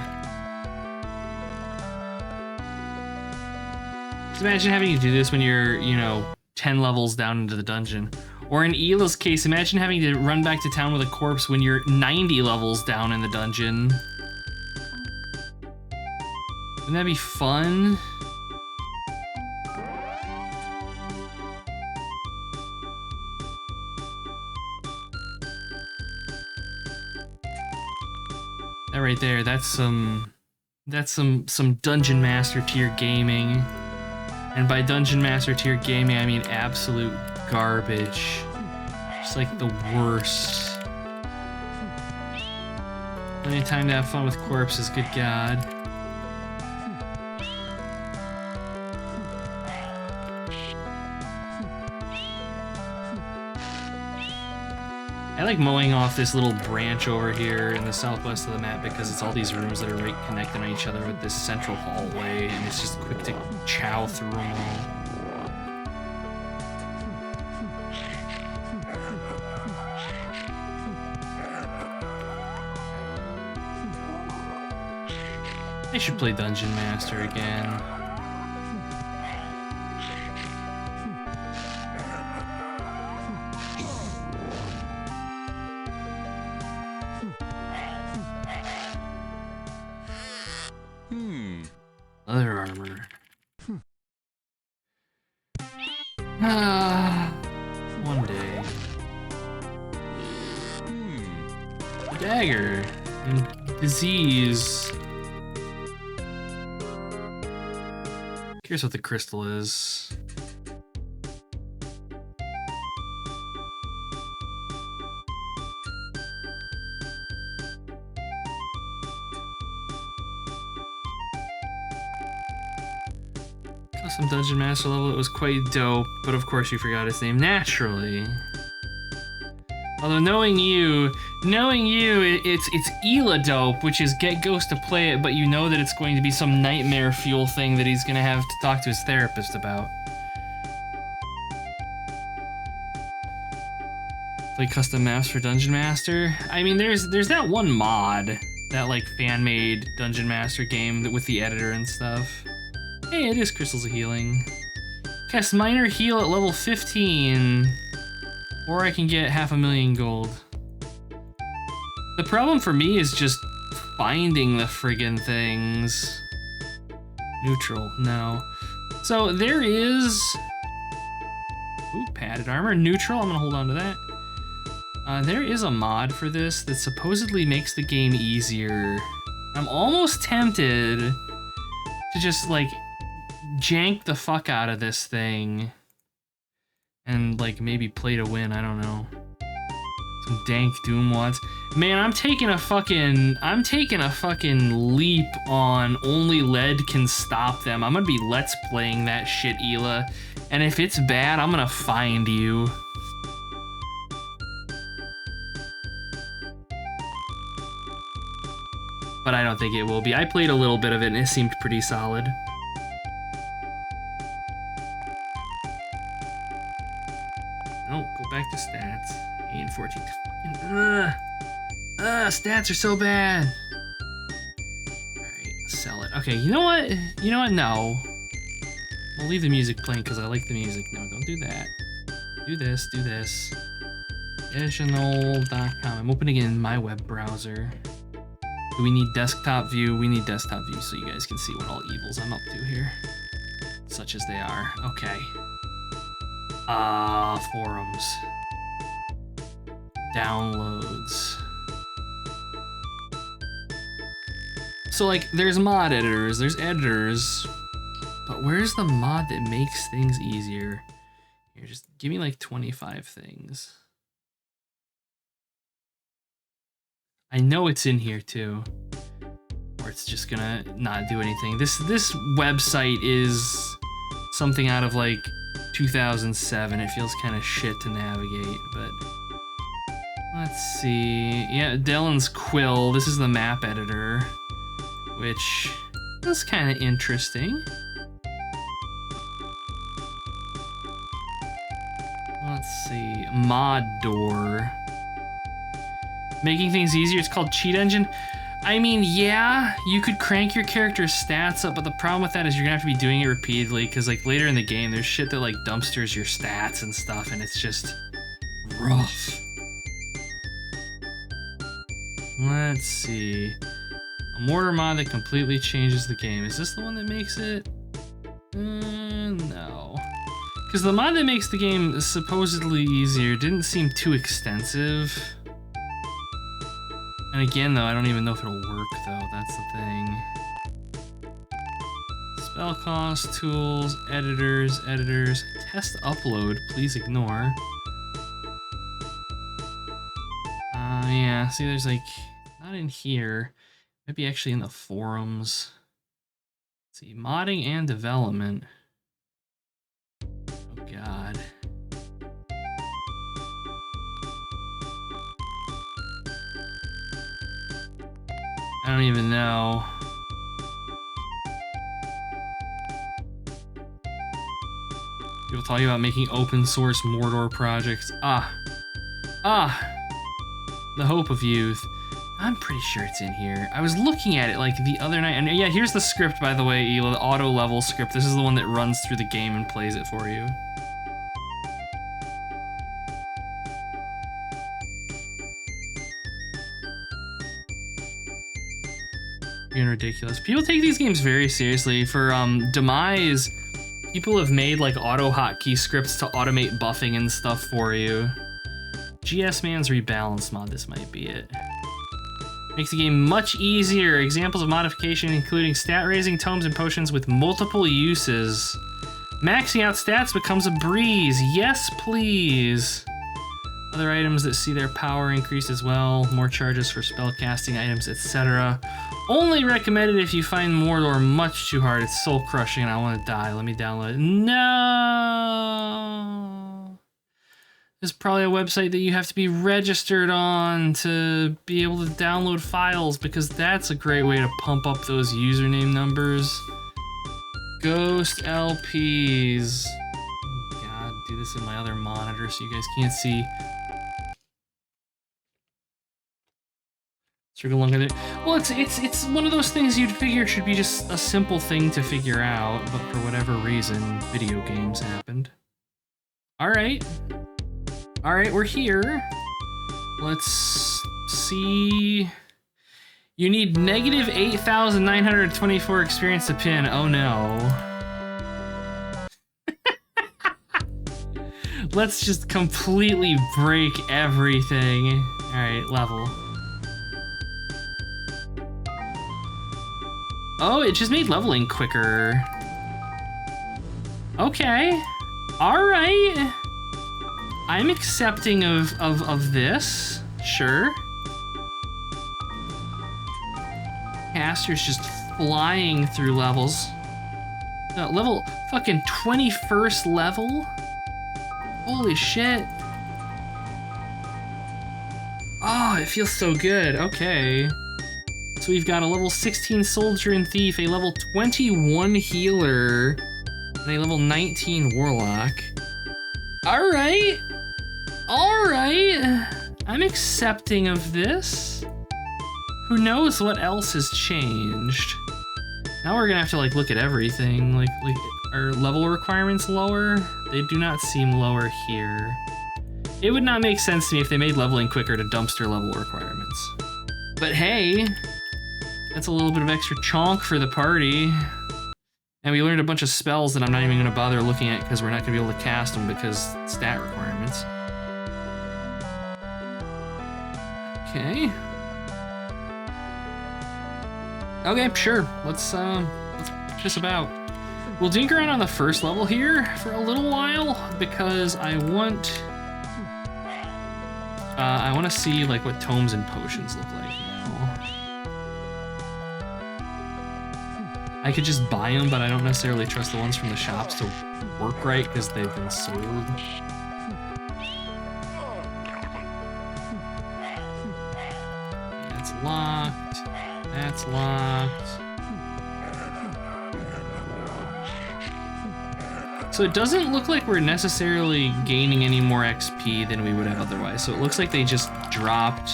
Just imagine having to do this when you're, you know, 10 levels down into the dungeon. Or in Ela's case, imagine having to run back to town with a corpse when you're 90 levels down in the dungeon. Wouldn't that be fun? That right there, that's some Dungeon Master tier gaming. And by Dungeon Master tier gaming, I mean absolute garbage. Just like the worst. Plenty of time to have fun with corpses, good god. I like mowing off this little branch over here in the southwest of the map because it's all these rooms that are right connecting to each other with this central hallway, and it's just quick to chow through them all. I should play Dungeon Master again. Leather armor. One day. dagger and disease. Here's what the crystal is. Custom Dungeon Master level, it was quite dope, but of course you forgot his name naturally. Although knowing you, it's Ela dope, which is get Ghost to play it, but you know that it's going to be some nightmare fuel thing that he's gonna have to talk to his therapist about. Play custom maps for Dungeon Master. I mean, there's that one mod, that like fan-made Dungeon Master game with the editor and stuff. Hey, it is Crystals of Healing. Cast Minor Heal at level 15. Or I can get 500,000 gold. The problem for me is just finding the friggin' things. Neutral, no. So there is... Ooh, padded armor. Neutral, I'm gonna hold on to that. There is a mod for this that supposedly makes the game easier. I'm almost tempted to just, like, jank the fuck out of this thing. And like maybe play to win, I don't know. Some dank Doom wads. Man, I'm taking a fucking leap on only lead can stop them. I'm gonna be let's playing that shit, Ela. And if it's bad, I'm gonna find you. But I don't think it will be. I played a little bit of it and it seemed pretty solid. Oh, go back to stats. 8 and 14. Stats are so bad. Alright, sell it. Okay, you know what? No. I'll leave the music playing because I like the music. No, don't do that. Do this, do this. Additional.com. I'm opening it in my web browser. Do we need desktop view? We need desktop view so you guys can see what all evils I'm up to here. Such as they are. Okay. Forums. Downloads. So like, there's mod editors, there's editors, but where's the mod that makes things easier? Here, just give me like 25 things. I know it's in here too, or it's just gonna not do anything. This website is something out of like 2007. It feels kind of shit to navigate, but let's see. Yeah, Dellen's Quill. This is the map editor, which is kind of interesting. Let's see. Mod Door. Making things easier. It's called Cheat Engine. I mean, yeah, you could crank your character's stats up, but the problem with that is you're gonna have to be doing it repeatedly, because like later in the game, there's shit that like dumpsters your stats and stuff, and it's just rough. Let's see. A mortar mod that completely changes the game. Is this the one that makes it? No. Because the mod that makes the game supposedly easier didn't seem too extensive. And again, though, I don't even know if it'll work, though. That's the thing. Spell cost, tools, editors, test upload, please ignore. Yeah, see, there's like, not in here. Maybe actually in the forums. Let's see, modding and development. Oh, God. I don't even know. People talking about making open source Mordor projects. The hope of youth. I'm pretty sure it's in here. I was looking at it like the other night, and yeah, here's the script, by the way, Ela, the auto level script. This is the one that runs through the game and plays it for you. Being ridiculous. People take these games very seriously. For Demise, people have made like auto hotkey scripts to automate buffing and stuff for you. GS Man's Rebalance mod, this might be it. Makes the game much easier. Examples of modification including stat raising tomes and potions with multiple uses. Maxing out stats becomes a breeze. Yes, please. Other items that see their power increase as well. More charges for spellcasting items, etc. Only recommended if you find Mordor much too hard. It's soul crushing and I want to die. Let me download it. No. There's probably a website that you have to be registered on to be able to download files, because that's a great way to pump up those username numbers. Ghost LPs. Oh God, do this in my other monitor so you guys can't see. Circle longer there. Well, it's one of those things you'd figure should be just a simple thing to figure out, but for whatever reason, video games happened. Alright. Alright, we're here. Let's see. You need negative 8,924 experience to pin. Oh no. Let's just completely break everything. Alright, level. Oh, it just made leveling quicker. Okay. Alright. I'm accepting of this. Sure. Caster's just flying through levels. Level fucking 21st level? Holy shit. Oh, it feels so good. Okay. So we've got a level 16 Soldier and Thief, a level 21 Healer, and a level 19 Warlock. Alright. Alright. I'm accepting of this. Who knows what else has changed? Now we're gonna have to like look at everything. Like are level requirements lower? They do not seem lower here. It would not make sense to me if they made leveling quicker to dumpster level requirements. But hey, that's a little bit of extra chonk for the party. And we learned a bunch of spells that I'm not even gonna bother looking at because we're not gonna be able to cast them because stat requirements. Okay. Okay, sure. Let's piss about. We'll dink around on the first level here for a little while because I want to see like what tomes and potions look like now. I could just buy them, but I don't necessarily trust the ones from the shops to work right because they've been sold. That's locked. That's locked. So it doesn't look like we're necessarily gaining any more XP than we would have otherwise. So it looks like they just dropped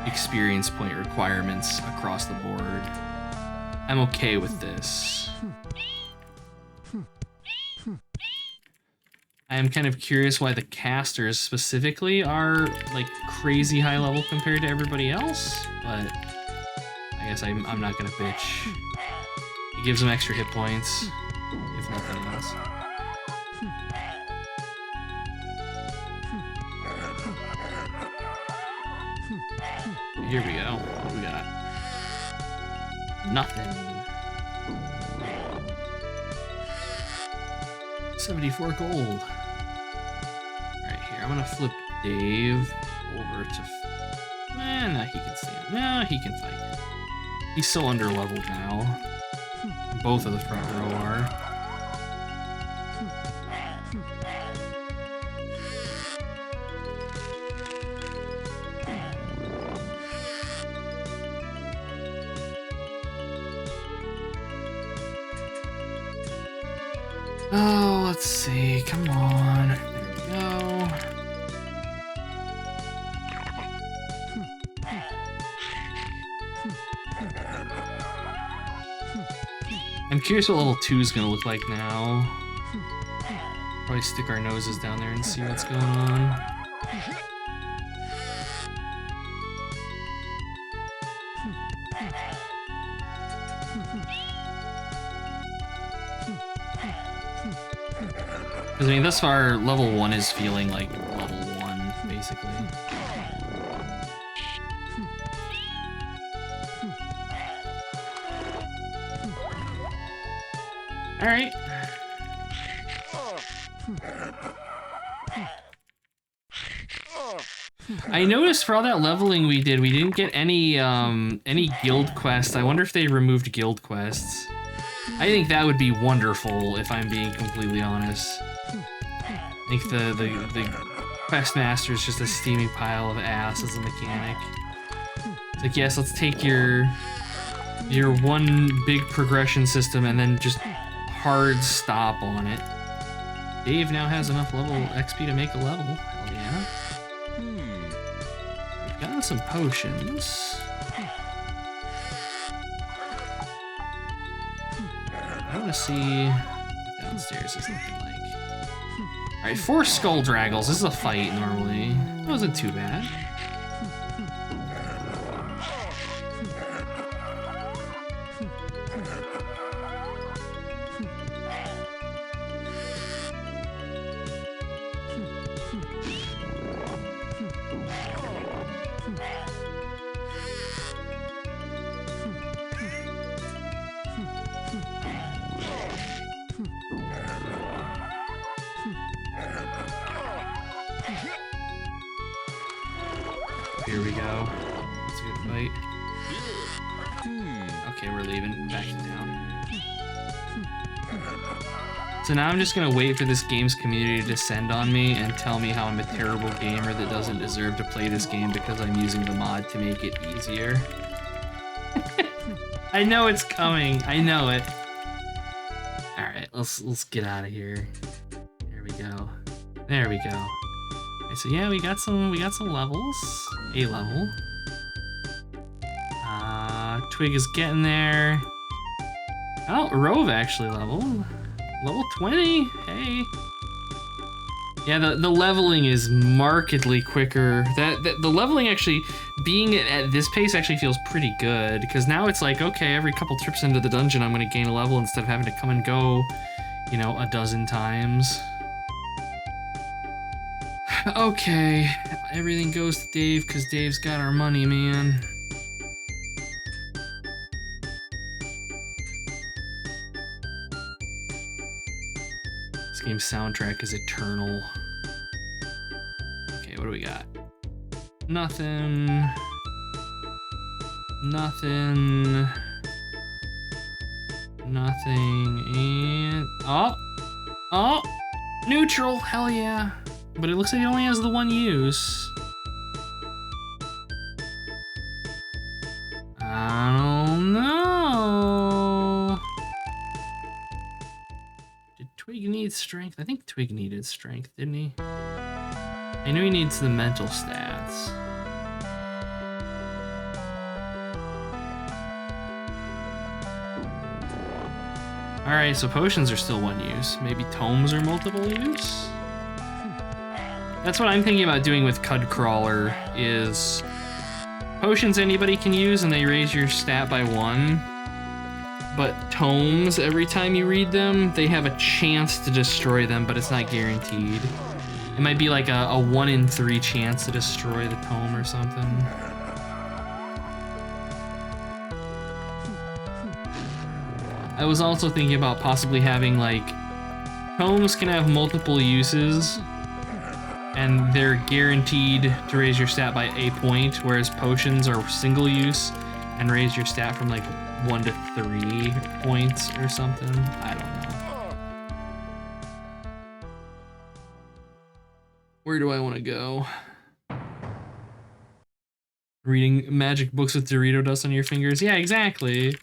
experience point requirements across the board. I'm okay with this. I am kind of curious why the casters specifically are like crazy high level compared to everybody else, but I guess I'm not gonna bitch. It gives them extra hit points, if nothing else. Here we go. What do we got? Nothing. 74 gold. Alright, here. I'm gonna flip Dave over to... no, he can stand. No, he can fight. He's so under-leveled now. Both of the front row are. Oh, let's see. Come on. There we go. I'm curious what level 2 is gonna look like now. Probably stick our noses down there and see what's going on. Because, I mean, thus far, level 1 is feeling like level 1, basically. All right. I noticed for all that leveling we did, we didn't get any guild quests. I wonder if they removed guild quests. I think that would be wonderful if I'm being completely honest. I think the quest master is just a steaming pile of ass as a mechanic. It's like, yes, let's take your one big progression system and then just hard stop on it. Dave now has enough level XP to make a level. Hell yeah. We've gotten some potions. I want to see what downstairs is looking like. Alright, 4 skull draggles. This is a fight normally. It wasn't too bad. Here we go. It's a good fight. Okay, we're leaving. Back to town. So now I'm just gonna wait for this game's community to descend on me and tell me how I'm a terrible gamer that doesn't deserve to play this game because I'm using the mod to make it easier. I know it's coming. I know it. All right, let's get out of here. There we go. There we go. Okay, so yeah, we got some levels. A level. Twig is getting there. Oh, Rove actually leveled. Level 20. Hey. Yeah, the leveling is markedly quicker. The leveling actually being at this pace actually feels pretty good because now it's like, okay, every couple trips into the dungeon I'm gonna gain a level instead of having to come and go, you know, a dozen times. Okay, everything goes to Dave because Dave's got our money, man. This game's soundtrack is eternal. Okay, what do we got? Nothing. Nothing. Nothing. And... Oh! Neutral! Hell yeah. But it looks like it only has the one use. I don't know. Did Twig need strength? I think Twig needed strength, didn't he? I know he needs the mental stats. Alright, so potions are still one use. Maybe tomes are multiple use? That's what I'm thinking about doing with Cud Crawler, is potions anybody can use and they raise your stat by 1. But tomes, every time you read them, they have a chance to destroy them, but it's not guaranteed. It might be like a 1 in 3 chance to destroy the tome or something. I was also thinking about possibly having like, tomes can have multiple uses, and they're guaranteed to raise your stat by a point, whereas potions are single use and raise your stat from like 1 to 3 points or something. I don't know. Where do I want to go? Reading magic books with Dorito dust on your fingers? Yeah, exactly.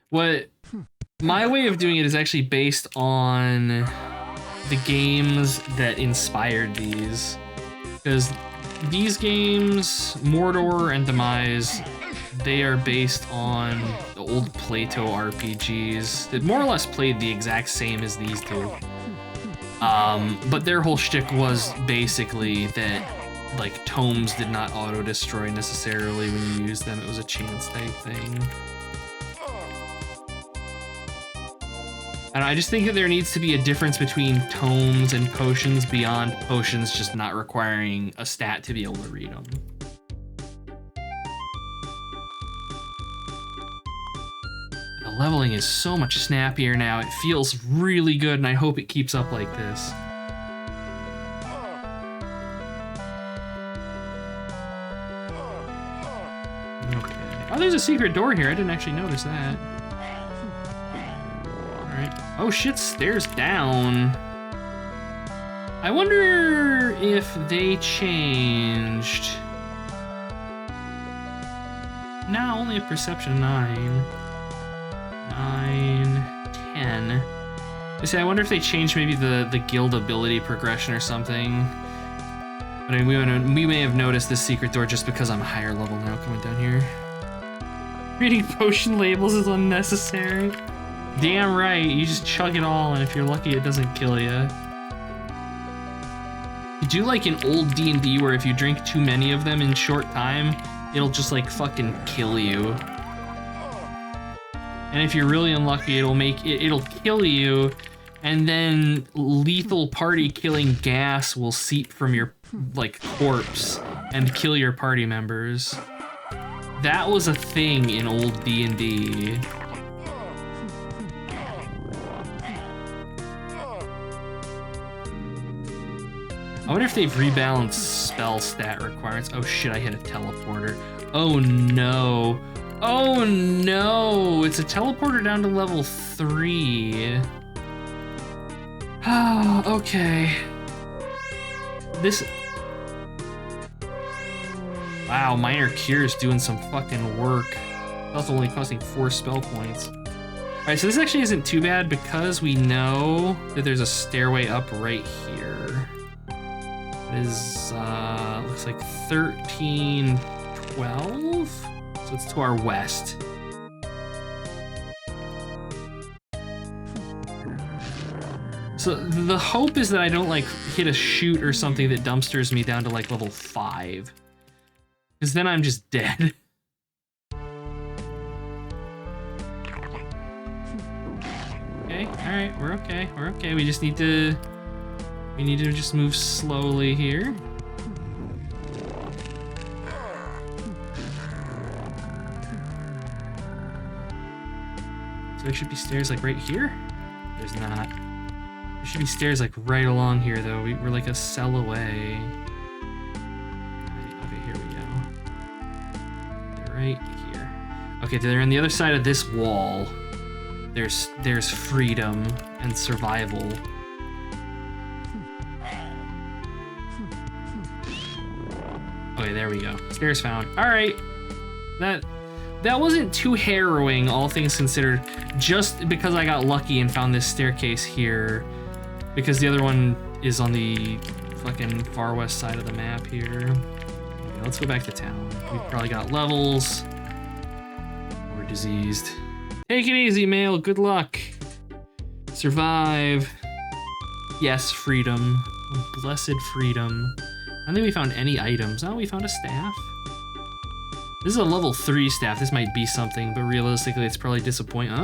What my way of doing it is actually based on the games that inspired these, because these games, Mordor and Demise, they are based on the old Plato RPGs that more or less played the exact same as these do. But their whole shtick was basically that like tomes did not auto-destroy necessarily when you used them. It was a chance type thing. And I just think that there needs to be a difference between tomes and potions beyond potions just not requiring a stat to be able to read them. The leveling is so much snappier now. It feels really good, and I hope it keeps up like this. Okay. Oh, there's a secret door here. I didn't actually notice that. Alright. Oh shit, stairs down. I wonder if they changed. No, only a perception 9. 9, 10. I say, I wonder if they changed maybe the guild ability progression or something. But I mean, we may have noticed this secret door just because I'm higher level now coming down here. Reading potion labels is unnecessary. Damn right, you just chug it all, and if you're lucky, it doesn't kill you. You do like in old D&D where if you drink too many of them in short time, it'll just like fucking kill you. And if you're really unlucky, it'll kill you, and then lethal party killing gas will seep from your like corpse and kill your party members. That was a thing in old D&D. I wonder if they've rebalanced spell stat requirements. Oh shit, I hit a teleporter. Oh no. Oh no, it's a teleporter down to level 3. Ah, okay. This... Wow, Minor Cure's doing some fucking work. That's only costing 4 spell points. Alright, so this actually isn't too bad because we know that there's a stairway up right here. It is, looks like 13, 12? So it's to our west. So the hope is that I don't like hit a chute or something that dumpsters me down to like level 5. Because then I'm just dead. Okay, alright, we're okay, we're okay. We just need to... We need to just move slowly here. So there should be stairs like right here? There's not. There should be stairs like right along here though. We're like a cell away. Okay, here we go. They're right here. Okay, they're on the other side of this wall. There's freedom and survival. Okay, there we go. Stairs found. All right. That wasn't too harrowing, all things considered, just because I got lucky and found this staircase here, because the other one is on the fucking far west side of the map here. Okay, let's go back to town. We've probably got levels. We're diseased. Take it easy, Mail. Good luck. Survive. Yes, freedom. Blessed freedom. I don't think we found any items. Oh, we found a staff. This is a level 3 staff. This might be something, but realistically, it's probably disappointing.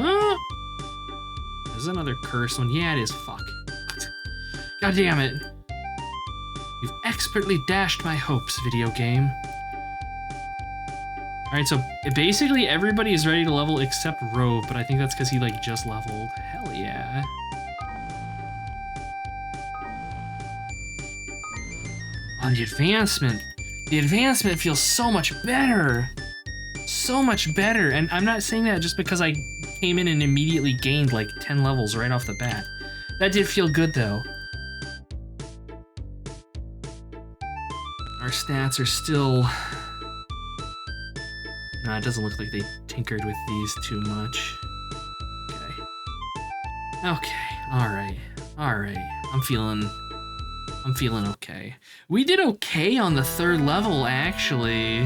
There's another cursed one. Yeah, it is. Fuck. God damn it. You've expertly dashed my hopes, video game. Alright, so basically everybody is ready to level except Rove, but I think that's because he, like, just leveled. Hell yeah. On the advancement. The advancement feels so much better. So much better. And I'm not saying that just because I came in and immediately gained like 10 levels right off the bat. That did feel good though. Our stats are still... No, it doesn't look like they tinkered with these too much. Okay. Okay, alright. Alright. I'm feeling okay. We did okay on the 3rd level, actually.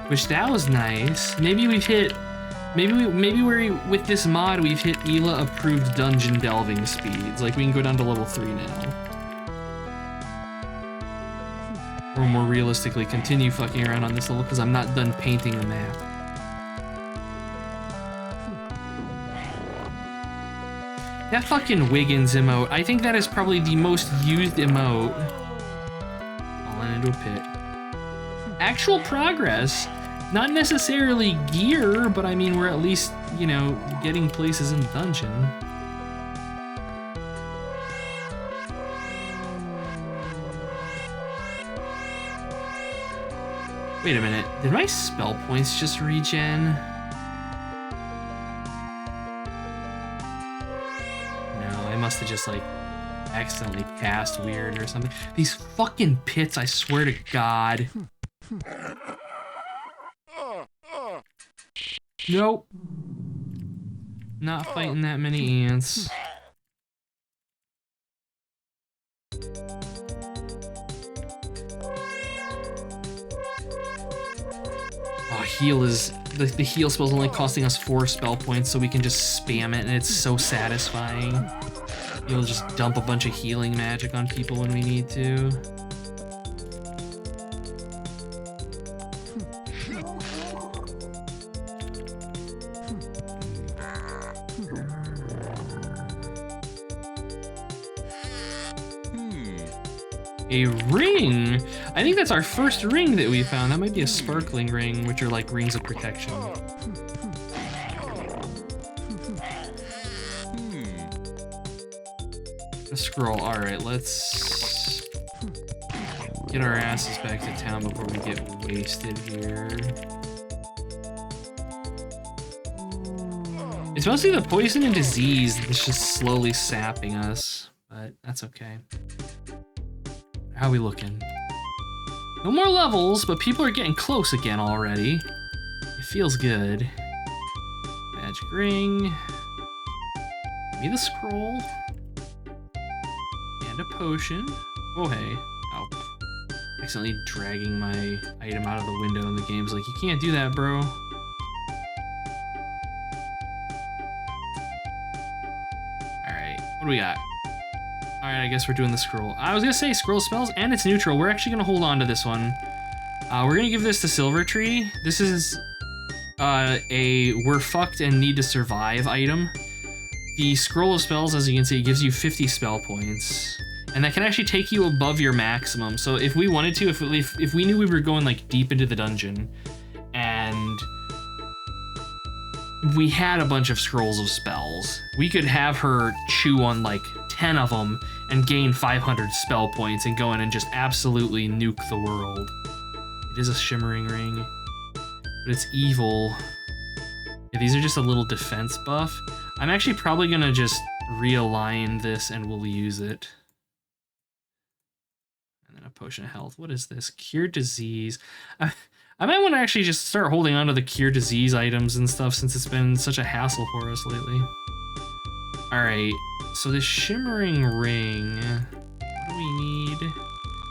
Which, that was nice. Maybe we've hit... Maybe we're, with this mod, we've hit ELA-approved dungeon delving speeds. Like, we can go down to level 3 now. Or more realistically, continue fucking around on this level, because I'm not done painting the map. That fucking Wiggins emote, I think that is probably the most used emote. Falling into a pit. Actual progress. Not necessarily gear, but I mean, we're at least, you know, getting places in the dungeon. Wait a minute, did my spell points just regen? No, I must have just like accidentally cast weird or something. These fucking pits, I swear to God. Nope. Not fighting that many ants. Oh, heal is... The heal spell's only costing us 4 spell points, so we can just spam it, and it's so satisfying. You'll just dump a bunch of healing magic on people when we need to. A ring? I think that's our first ring that we found. That might be a sparkling ring, which are like rings of protection. A scroll. Alright, let's get our asses back to town before we get wasted here. It's mostly the poison and disease that's just slowly sapping us, but that's okay. How we looking? No more levels, but people are getting close again already. It feels good. Magic ring. Give me the scroll. And a potion. Oh, hey. Ow. Accidentally dragging my item out of the window in the game's like, you can't do that, bro. Alright, what do we got? Alright, I guess we're doing the scroll. I was gonna say scroll spells, and it's neutral. We're actually gonna hold on to this one. We're gonna give this to Silver Tree. This is a we're fucked and need to survive item. The scroll of spells, as you can see, gives you 50 spell points. And that can actually take you above your maximum. So if we wanted to, if we knew we were going like deep into the dungeon, and we had a bunch of scrolls of spells, we could have her chew on like 10 of them and gain 500 spell points and go in and just absolutely nuke the world. It is a shimmering ring, but it's evil. Yeah, these are just a little defense buff. I'm actually probably gonna just realign this and we'll use it. And then a potion of health. What is this? Cure disease. I might want to actually just start holding on to the cure disease items and stuff since it's been such a hassle for us lately. Alright, so this shimmering ring, what do we need?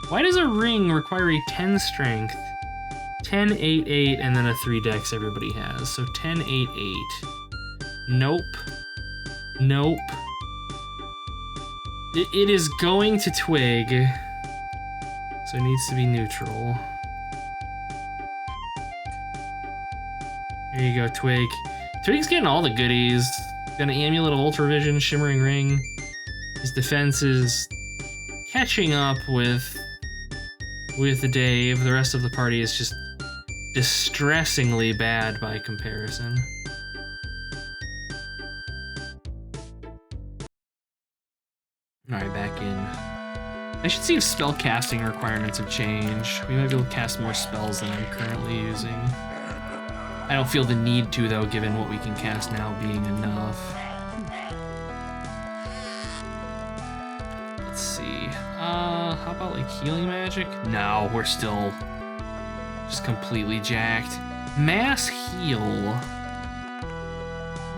Why does a ring require a 10 strength, 10, 8, 8, and then a 3 dex everybody has? So 10, 8, 8. Nope. Nope. It is going to Twig, so it needs to be neutral. There you go, Twig. Twig's getting all the goodies. Got an Amulet of Ultra Vision, Shimmering Ring. His defense is catching up with Dave. The rest of the party is just distressingly bad by comparison. Alright, back in. I should see if spell casting requirements have changed. We might be able to cast more spells than I'm currently using. I don't feel the need to, though, given what we can cast now being enough. Let's see. How about, like, healing magic? No, we're still just completely jacked. Mass heal.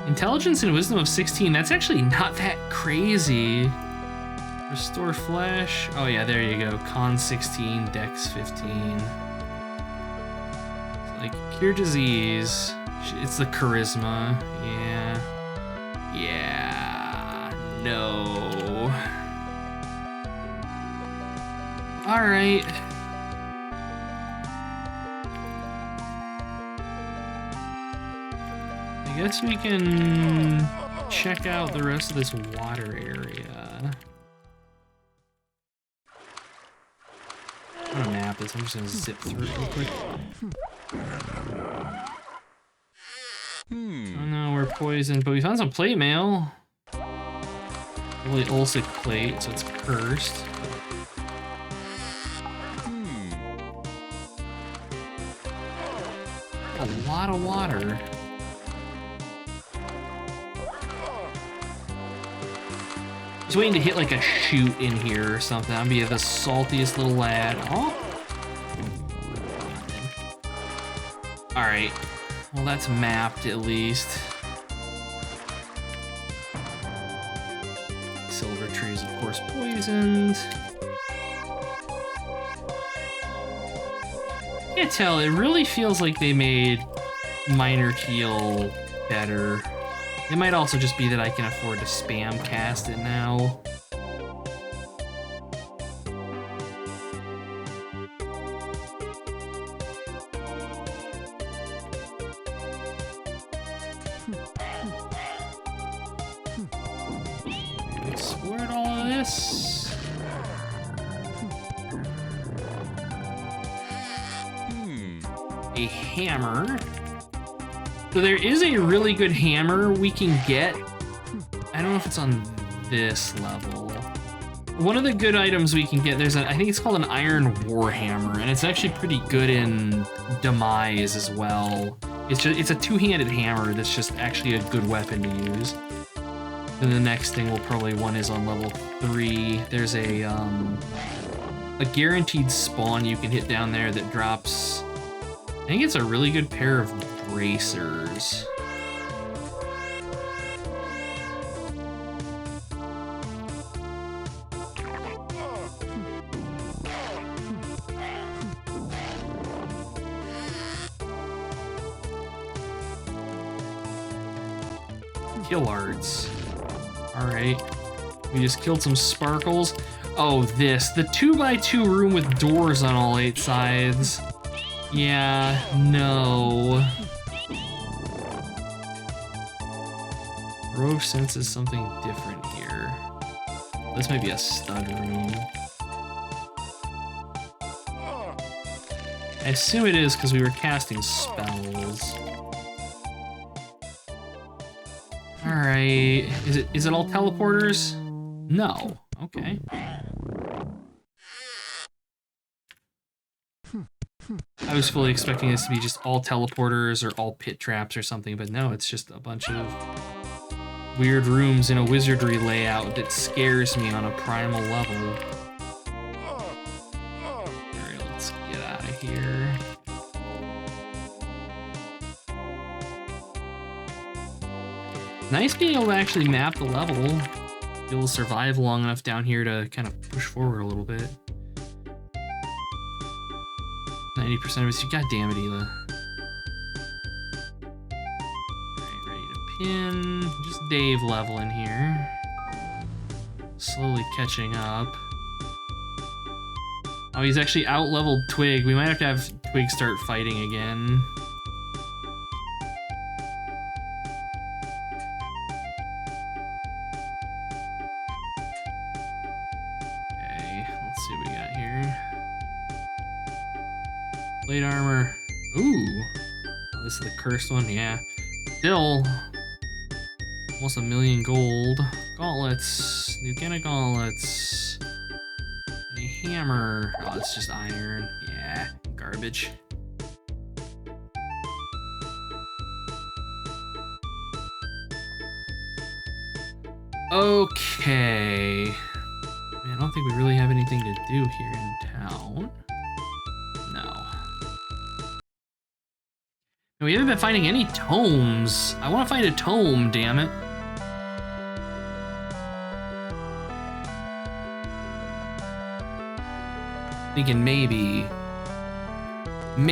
Intelligence and wisdom of 16. That's actually not that crazy. Restore flesh. Oh, yeah, there you go. Con 16, Dex 15. Like, cure disease. It's the charisma. Yeah. Yeah. No. Alright. I guess we can check out the rest of this water area. On a map. map is. I'm just gonna zip through it real quick. Oh no, we're poisoned, but we found some plate mail. Really ulcic plate, so it's cursed. A lot of water. Just waiting to hit like a chute in here or something. I'll be the saltiest little lad. Oh. Alright. Well, that's mapped at least. Silver trees, of course, poisoned. Can't tell, it really feels like they made Minor Keel better. It might also just be that I can afford to spam cast it now. Explored all of this. A hammer. So there is a really good hammer we can get. I don't know if it's on this level. One of the good items we can get, I think it's called an Iron Warhammer, and it's actually pretty good in Demise as well. It's a two-handed hammer that's just actually a good weapon to use. Then the next thing we'll probably want is on level 3. There's a guaranteed spawn you can hit down there that drops, I think it's a really good pair of bracers. Kill arts. Alright. We just killed some sparkles. Oh, the 2x2 room with doors on all 8 sides. Yeah, no. Rogue senses something different here. This might be a stud room. I assume it is because we were casting spells. Alright, is it all teleporters? No. Okay. I was fully expecting this to be just all teleporters or all pit traps or something, but no, it's just a bunch of weird rooms in a wizardry layout that scares me on a primal level. Alright, let's get out of here. Nice being able to actually map the level. Be able to survive long enough down here to kind of push forward a little bit. 90% of it's, god damn it, Ela. Alright, ready to pin. Just Dave level in here. Slowly catching up. Oh, he's actually out-leveled Twig. We might have to have Twig start fighting again. Okay, let's see what we got here. Plate armor. Ooh. Oh, this is the cursed one, yeah. Still, almost 1,000,000 gold. Gauntlets. Nugena gauntlets. And a hammer. Oh, it's just iron. Yeah, garbage. Okay. Man, I don't think we really have anything to do here in town. No. We haven't been finding any tomes. I want to find a tome, damn it. Thinking maybe we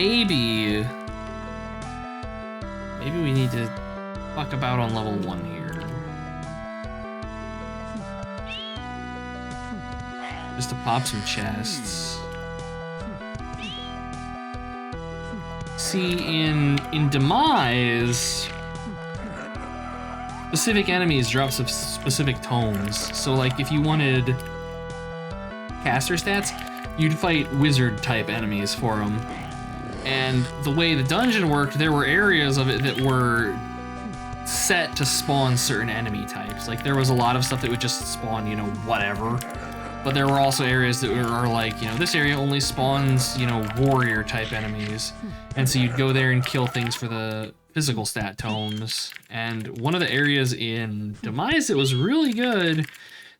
need to fuck about on level 1 here. Just to pop some chests. See, in Demise, specific enemies drop specific tomes. So like if you wanted caster stats, you'd fight wizard-type enemies for them. And the way the dungeon worked, there were areas of it that were set to spawn certain enemy types. Like, there was a lot of stuff that would just spawn, you know, whatever. But there were also areas that were like, you know, this area only spawns, you know, warrior-type enemies. And so you'd go there and kill things for the physical stat tomes. And one of the areas in Demise that was really good,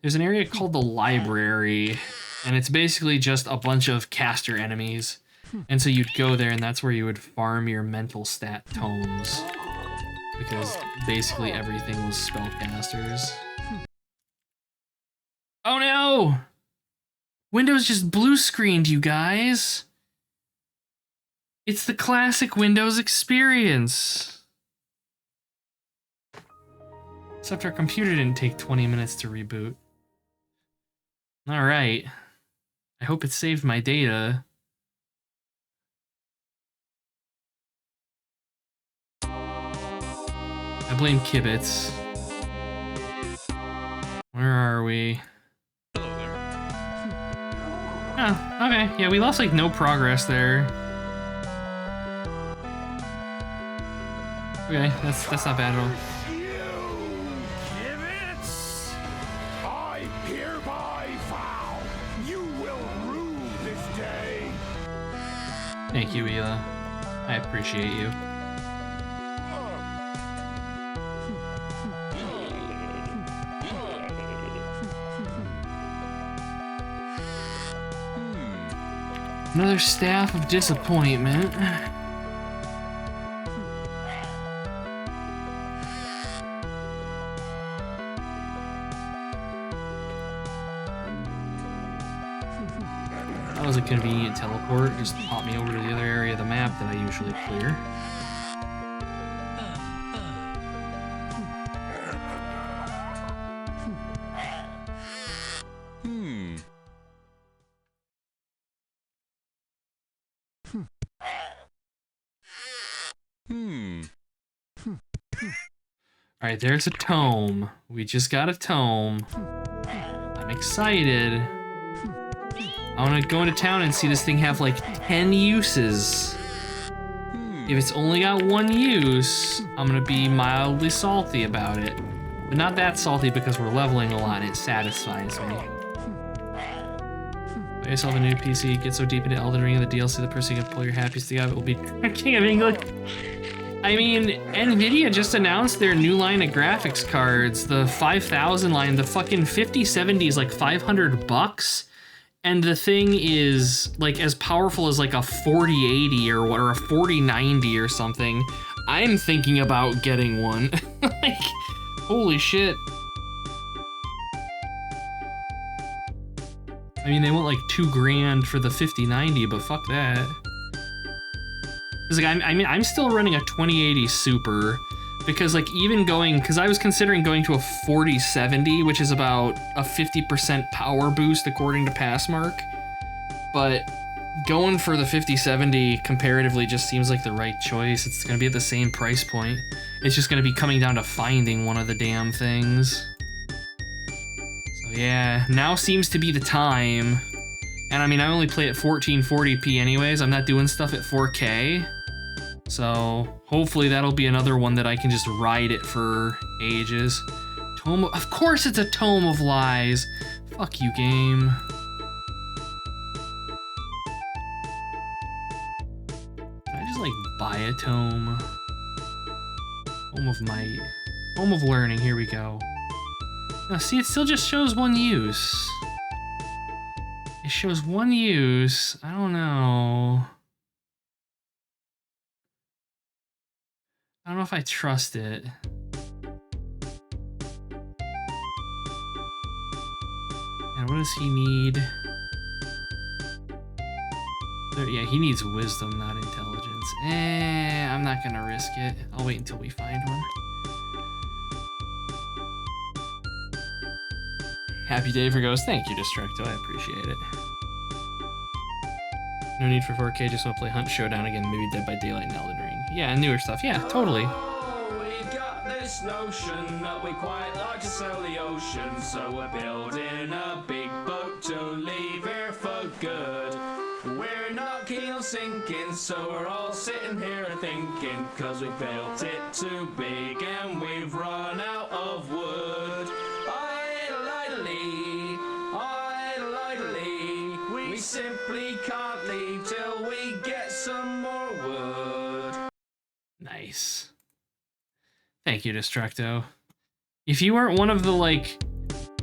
there's an area called the Library. And it's basically just a bunch of caster enemies. And so you'd go there and that's where you would farm your mental stat tomes. Because basically everything was spellcasters. Oh no! Windows just blue screened, you guys. It's the classic Windows experience. Except our computer didn't take 20 minutes to reboot. Alright. I hope it saved my data. I blame Kibitz. Where are we? Oh, okay. Yeah, we lost like no progress there. Okay, that's not bad at all. I hereby vow you will rue this day. Thank you, Ela. I appreciate you. Another staff of disappointment. That was a convenient teleport. Just pop me over to the other area of the map that I usually clear. Alright, there's a tome. We just got a tome. I'm excited. I want to go into town and see this thing have like 10 uses. If it's only got one use, I'm gonna be mildly salty about it. But not that salty because we're leveling a lot and it satisfies me. Buy yourself a new PC, get so deep into Elden Ring and the DLC, the person you can pull your happiest thing out of it will be King of England. I mean, Nvidia just announced their new line of graphics cards, the 5000 line. The fucking 5070 is like $500, and the thing is like as powerful as like a 4080 or what, or a 4090 or something. I'm thinking about getting one. Like, holy shit. I mean, they want like $2,000 for the 5090, but fuck that. Like, I'm still running a 2080 Super because like even going, because I was considering going to a 4070, which is about a 50% power boost according to Passmark, but going for the 5070 comparatively just seems like the right choice. It's gonna be at the same price point. It's just gonna be coming down to finding one of the damn things. So yeah, now seems to be the time. And I mean, I only play at 1440p anyways. I'm not doing stuff at 4K. So hopefully that'll be another one that I can just ride it for ages. Tome of course it's a Tome of Lies. Fuck you, game. Can I just like buy a tome? Tome of Might. Tome of Learning, here we go. Now see, it still just shows one use. It shows one use. I don't know. I don't know if I trust it. And what does he need? Yeah, he needs wisdom, not intelligence. I'm not gonna risk it. I'll wait until we find one. Happy Day for Ghost. Thank you, Destructo. I appreciate it. No need for 4K, just want to play Hunt Showdown again, maybe Dead by Daylight and Elden Ring. Yeah, newer stuff. Yeah, totally. Oh, we got this notion that we quite like to sail the ocean, so we're building a big boat to leave here for good. cause we built it too big and we've run out of wood. We simply can't leave till we get some more wood. Nice. Thank you, Destructo. If you weren't one of the like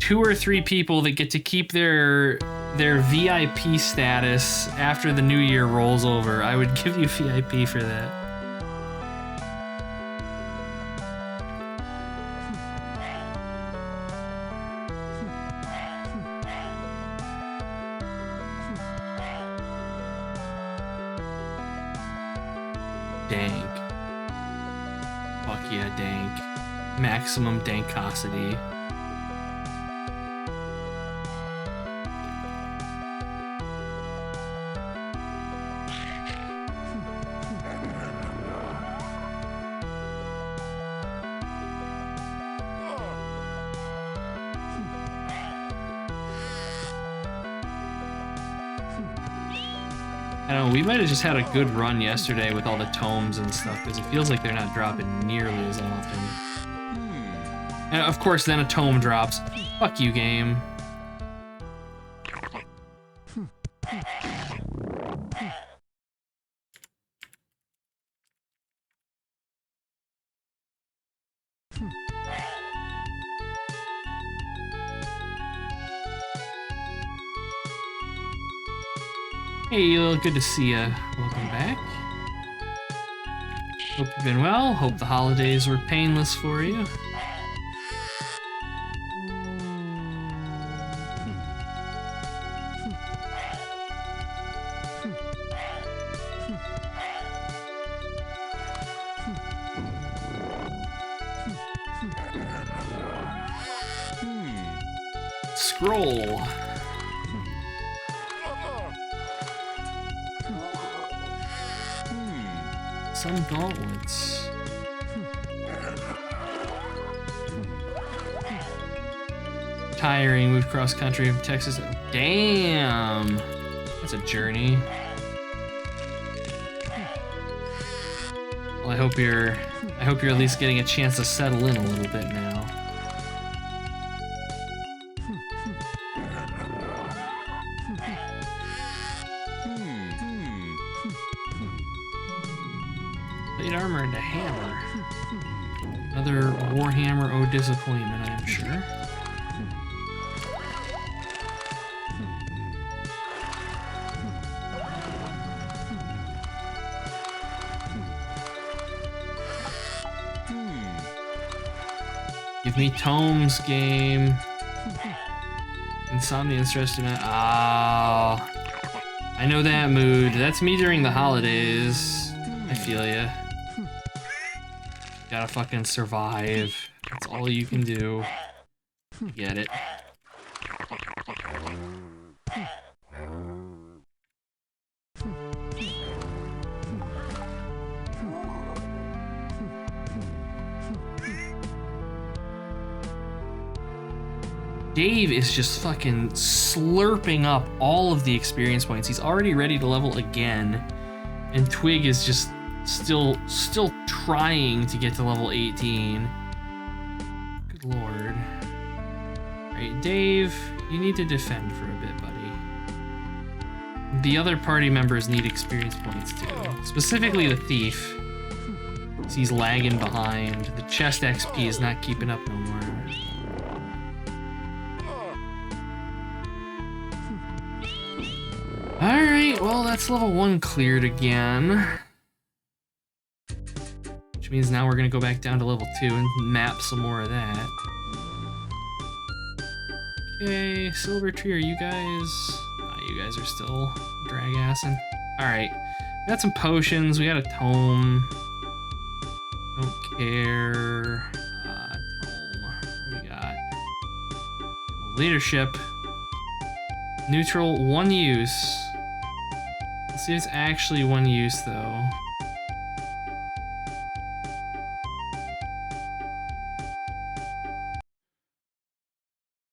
2 or 3 people that get to keep their VIP status after the new year rolls over, I would give you VIP for that. Dank. Fuck yeah, dank. Maximum dankosity. I don't know, we might have just had a good run yesterday with all the tomes and stuff, because it feels like they're not dropping nearly as often. And of course, then a tome drops. Fuck you, game. Hey, good to see ya. Welcome back. Hope you've been well. Hope the holidays were painless for you. Scroll. Some gauntlets. Tiring, moved cross country from Texas. Damn! That's a journey. Well, I hope you're at least getting a chance to settle in a little bit now. Plate armor and a hammer. Another Warhammer O disappointment, I am sure. Give me tomes, game. Insomnia and stress tonight. Ah, I know that mood. That's me during the holidays. I feel ya. Gotta fucking survive. That's all you can do. Get it. Dave is just fucking slurping up all of the experience points. He's already ready to level again. And Twig is just still trying to get to level 18. Good lord. Alright, Dave, you need to defend for a bit, buddy. The other party members need experience points too. Specifically the thief. He's lagging behind. The chest XP is not keeping up no more. Alright, well that's level 1 cleared again. Which means now we're gonna go back down to level 2 and map some more of that. Okay, Silver Tree, are you guys... Oh, you guys are still drag-assing. Alright, we got some potions, we got a tome. Don't care. Tome. What we got? Leadership. Neutral, 1 use. Let's see if it's actually 1 use, though.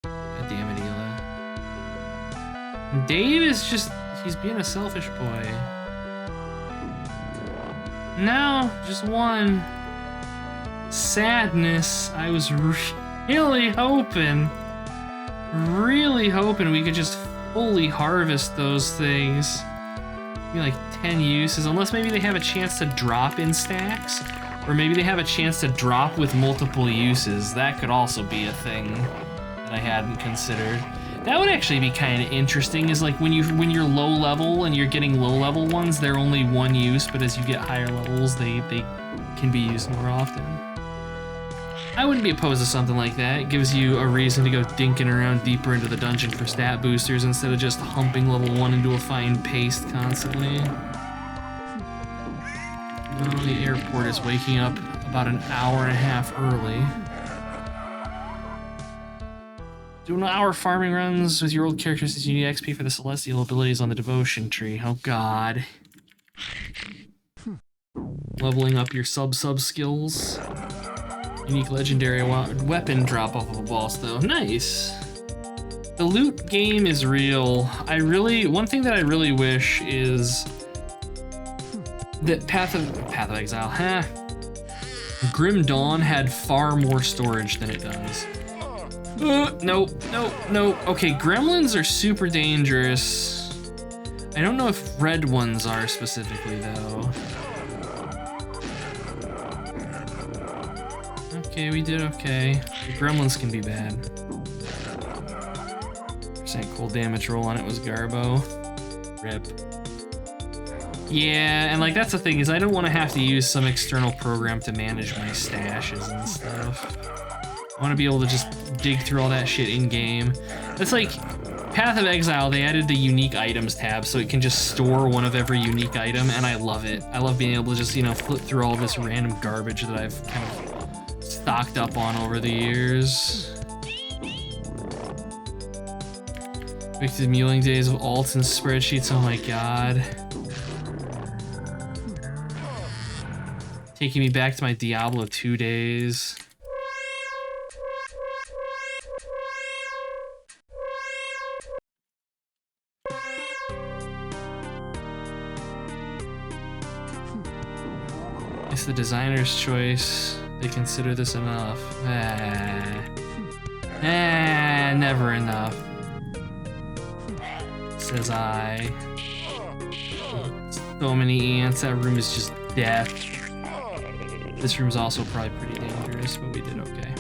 God damn it, Hila. Dave is just... he's being a selfish boy. No, just one. Sadness. I was really hoping we could just fully harvest those things. Maybe like 10 uses, unless maybe they have a chance to drop in stacks, or maybe they have a chance to drop with multiple uses. That could also be a thing that I hadn't considered. That would actually be kind of interesting, is like when you're low level and you're getting low level ones, they're only one use, but as you get higher levels, they can be used more often. I wouldn't be opposed to something like that. It gives you a reason to go dinking around deeper into the dungeon for stat boosters instead of just humping level 1 into a fine paste constantly. Well, the airport is waking up about an hour and a half early. Do an hour farming runs with your old characters as you need XP for the celestial abilities on the devotion tree. Oh god. Leveling up your sub skills. Unique legendary weapon drop off of a boss though. Nice. The loot game is real. One thing that I really wish is that Path of Exile, Grim Dawn had far more storage than it does. Nope. Okay, gremlins are super dangerous. I don't know if red ones are specifically though. Okay, we did okay. The gremlins can be bad. Percent cold damage roll on it was Garbo. Rip. Yeah, and like that's the thing, is I don't want to have to use some external program to manage my stashes and stuff. I want to be able to just dig through all that shit in game. It's like Path of Exile, they added the unique items tab so it can just store one of every unique item, and I love it. I love being able to just, flip through all this random garbage that I've kind of stocked up on over the years. Back to the mulling days of alts and spreadsheets, oh my god. Taking me back to my Diablo 2 days. It's the designer's choice. They consider this enough. Never enough. Says I. So many ants, that room is just death. This room's also probably pretty dangerous, but we did okay.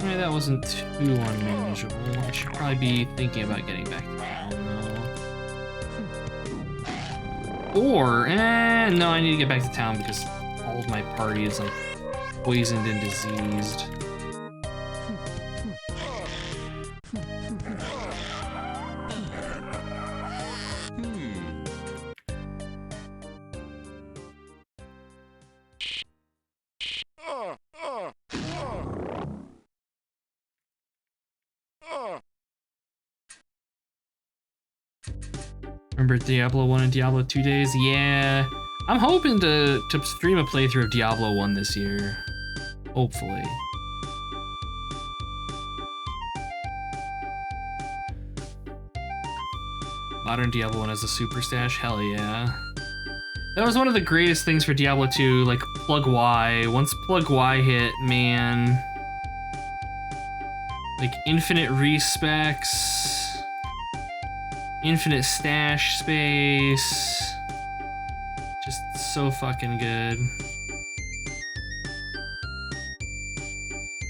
Yeah, that wasn't too unmanageable. I should probably be thinking about getting back to town, though. Or, no, I need to get back to town because all of my party is, like, poisoned and diseased. Remember Diablo 1 and Diablo 2 days? Yeah. I'm hoping to stream a playthrough of Diablo 1 this year. Hopefully. Modern Diablo 1 has a super stash? Hell yeah. That was one of the greatest things for Diablo 2, like Plug Y. Once Plug Y hit, man. Like infinite respecs. Infinite stash space. Just so fucking good.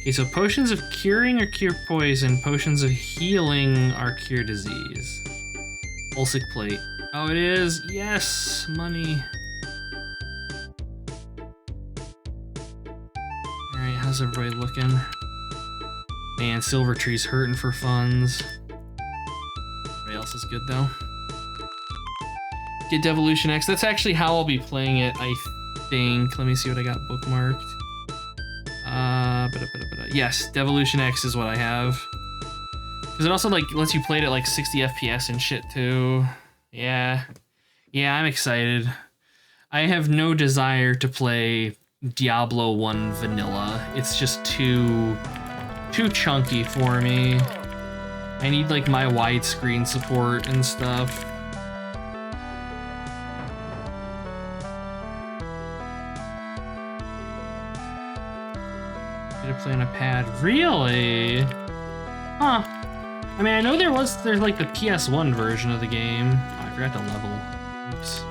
Okay, so potions of curing are cure poison. Potions of healing are cure disease. Ulsic plate. Oh, it is? Yes! Money. Alright, how's everybody looking? Man, Silver Tree's hurting for funds. Else is good though. Get Devolution X. That's actually how I'll be playing it, I think. Let me see what I got bookmarked. Yes, Devolution X is what I have. Because it also like lets you play it at like 60 FPS and shit too. Yeah, I'm excited. I have no desire to play Diablo 1 vanilla. It's just too too chunky for me. I need like my widescreen support and stuff. Get to play on a pad. Really? Huh. I mean, I know there's like the PS1 version of the game. Oh, I forgot to level. Oops.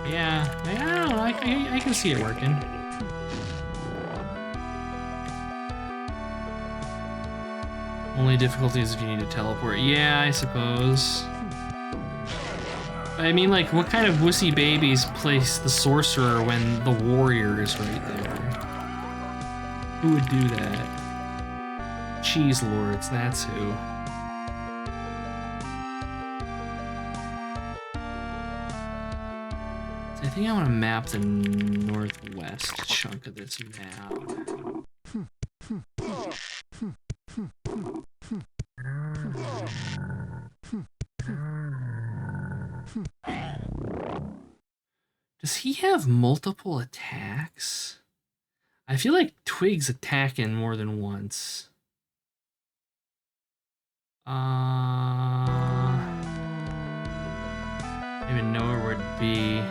Yeah, I don't know. I can see it working. Only difficulty is if you need to teleport. Yeah, I suppose. I mean, like, what kind of wussy babies place the sorcerer when the warrior is right there? Who would do that? Cheese lords, that's who. So I think I want to map the northwest chunk of this map. Does he have multiple attacks? I feel like Twig's attacking more than once. I don't even know where it would be.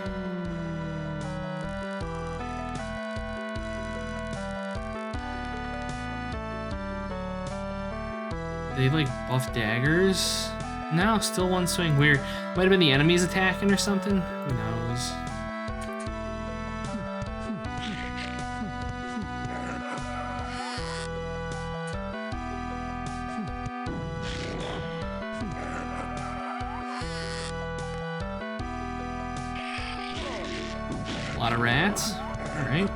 They like buff daggers? No, still one swing. Weird. Might have been the enemies attacking or something. Who knows? A lot of rats. All right.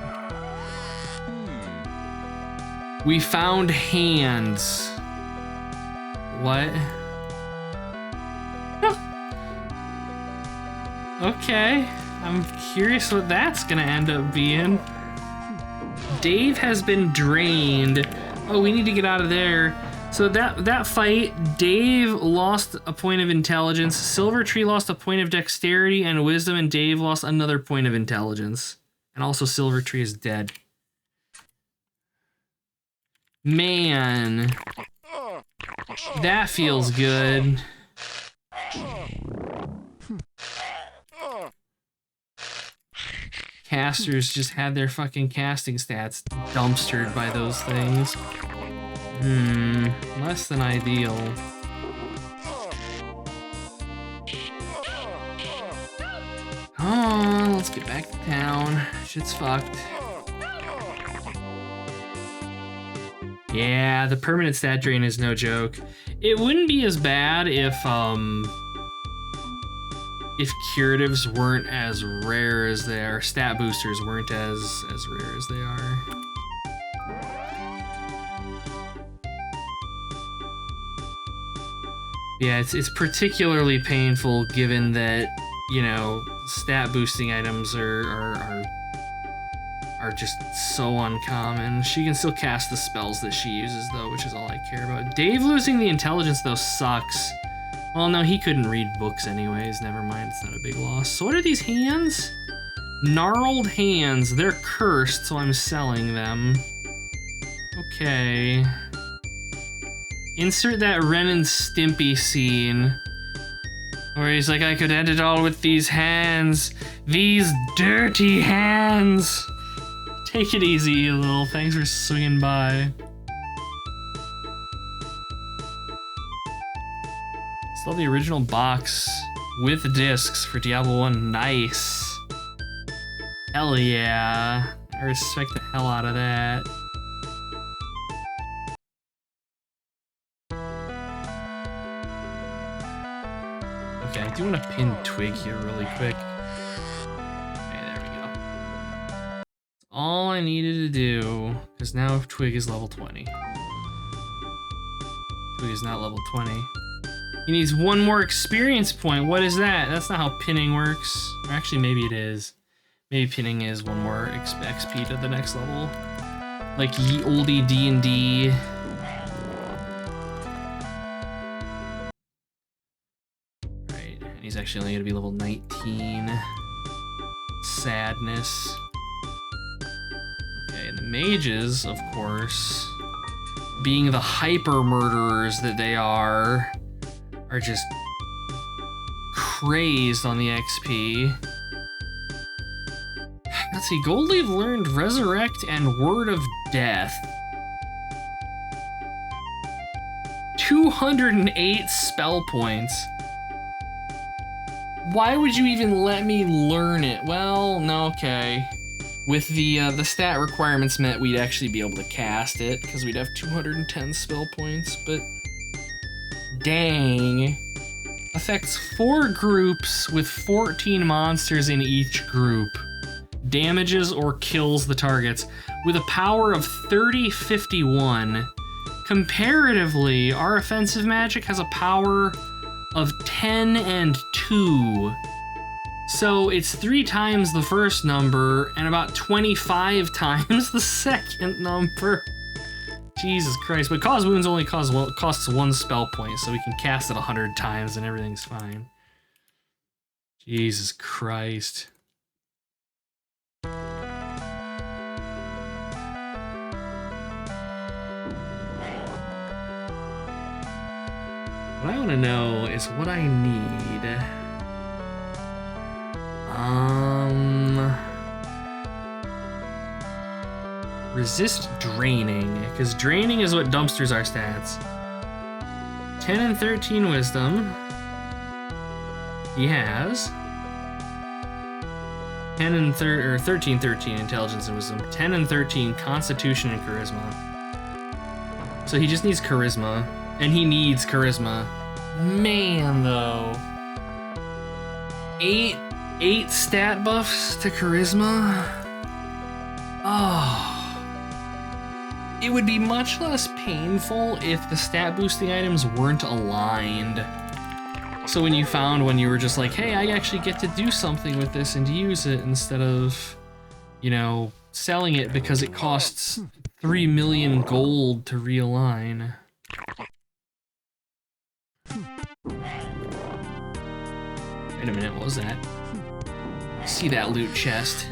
We found hands. What? Okay, I'm curious what that's gonna end up being. Dave has been drained. Oh, we need to get out of there. So that fight, Dave lost a point of intelligence, Silver Tree lost a point of dexterity and wisdom, and Dave lost another point of intelligence. And also Silver Tree is dead. Man, that feels good. Casters just had their fucking casting stats dumpstered by those things. Less than ideal. Oh, let's get back to town. Shit's fucked. Yeah, the permanent stat drain is no joke. It wouldn't be as bad if curatives weren't as rare as they are. Stat boosters weren't as rare as they are. Yeah, it's particularly painful given that, you know, stat boosting items are just so uncommon. She can still cast the spells that she uses though, which is all I care about. Dave losing the intelligence though sucks. Well, no, he couldn't read books anyways. Never mind, it's not a big loss. So what are these hands? Gnarled hands. They're cursed, so I'm selling them. Okay. Insert that Ren and Stimpy scene where he's like, I could end it all with these hands. These dirty hands. Take it easy, you little. Thanks for swinging by. Still the original box with discs for Diablo 1. Nice. Hell yeah. I respect the hell out of that. Okay, I do want to pin Twig here really quick. Okay, there we go. That's all I needed to do, because now Twig is level 20. Twig is not level 20. He needs one more experience point. What is that? That's not how pinning works. Or actually, maybe it is. Maybe pinning is one more XP to the next level. Like ye oldie D&D. Right, and he's actually only gonna be level 19. Sadness. Okay, in the mages, of course, being the hyper murderers that they are just crazed on the XP. Let's see, Goldleaf learned Resurrect and Word of Death. 208 spell points. Why would you even let me learn it? Well, no, okay. With the stat requirements met, we'd actually be able to cast it, because we'd have 210 spell points, but dang. Affects 4 groups with 14 monsters in each group. Damages or kills the targets with a power of 3051. Comparatively, our offensive magic has a power of 10 and 2. So it's 3 times the first number and about 25 times the second number. Jesus Christ, but Cause Wounds only costs 1 spell point, so we can cast it 100 times and everything's fine. Jesus Christ. What I want to know is what I need. Resist draining, because draining is what dumpsters our stats. 10 and 13 wisdom. He has. 10 and 13 intelligence and wisdom. 10 and 13 constitution and charisma. So he just needs charisma. And he needs charisma. Man, though. 8 stat buffs to charisma? Oh. It would be much less painful if the stat boosting items weren't aligned. So when you found one, you were just like, hey, I actually get to do something with this and use it instead of, you know, selling it because it costs 3 million gold to realign. Wait a minute, what was that? See that loot chest.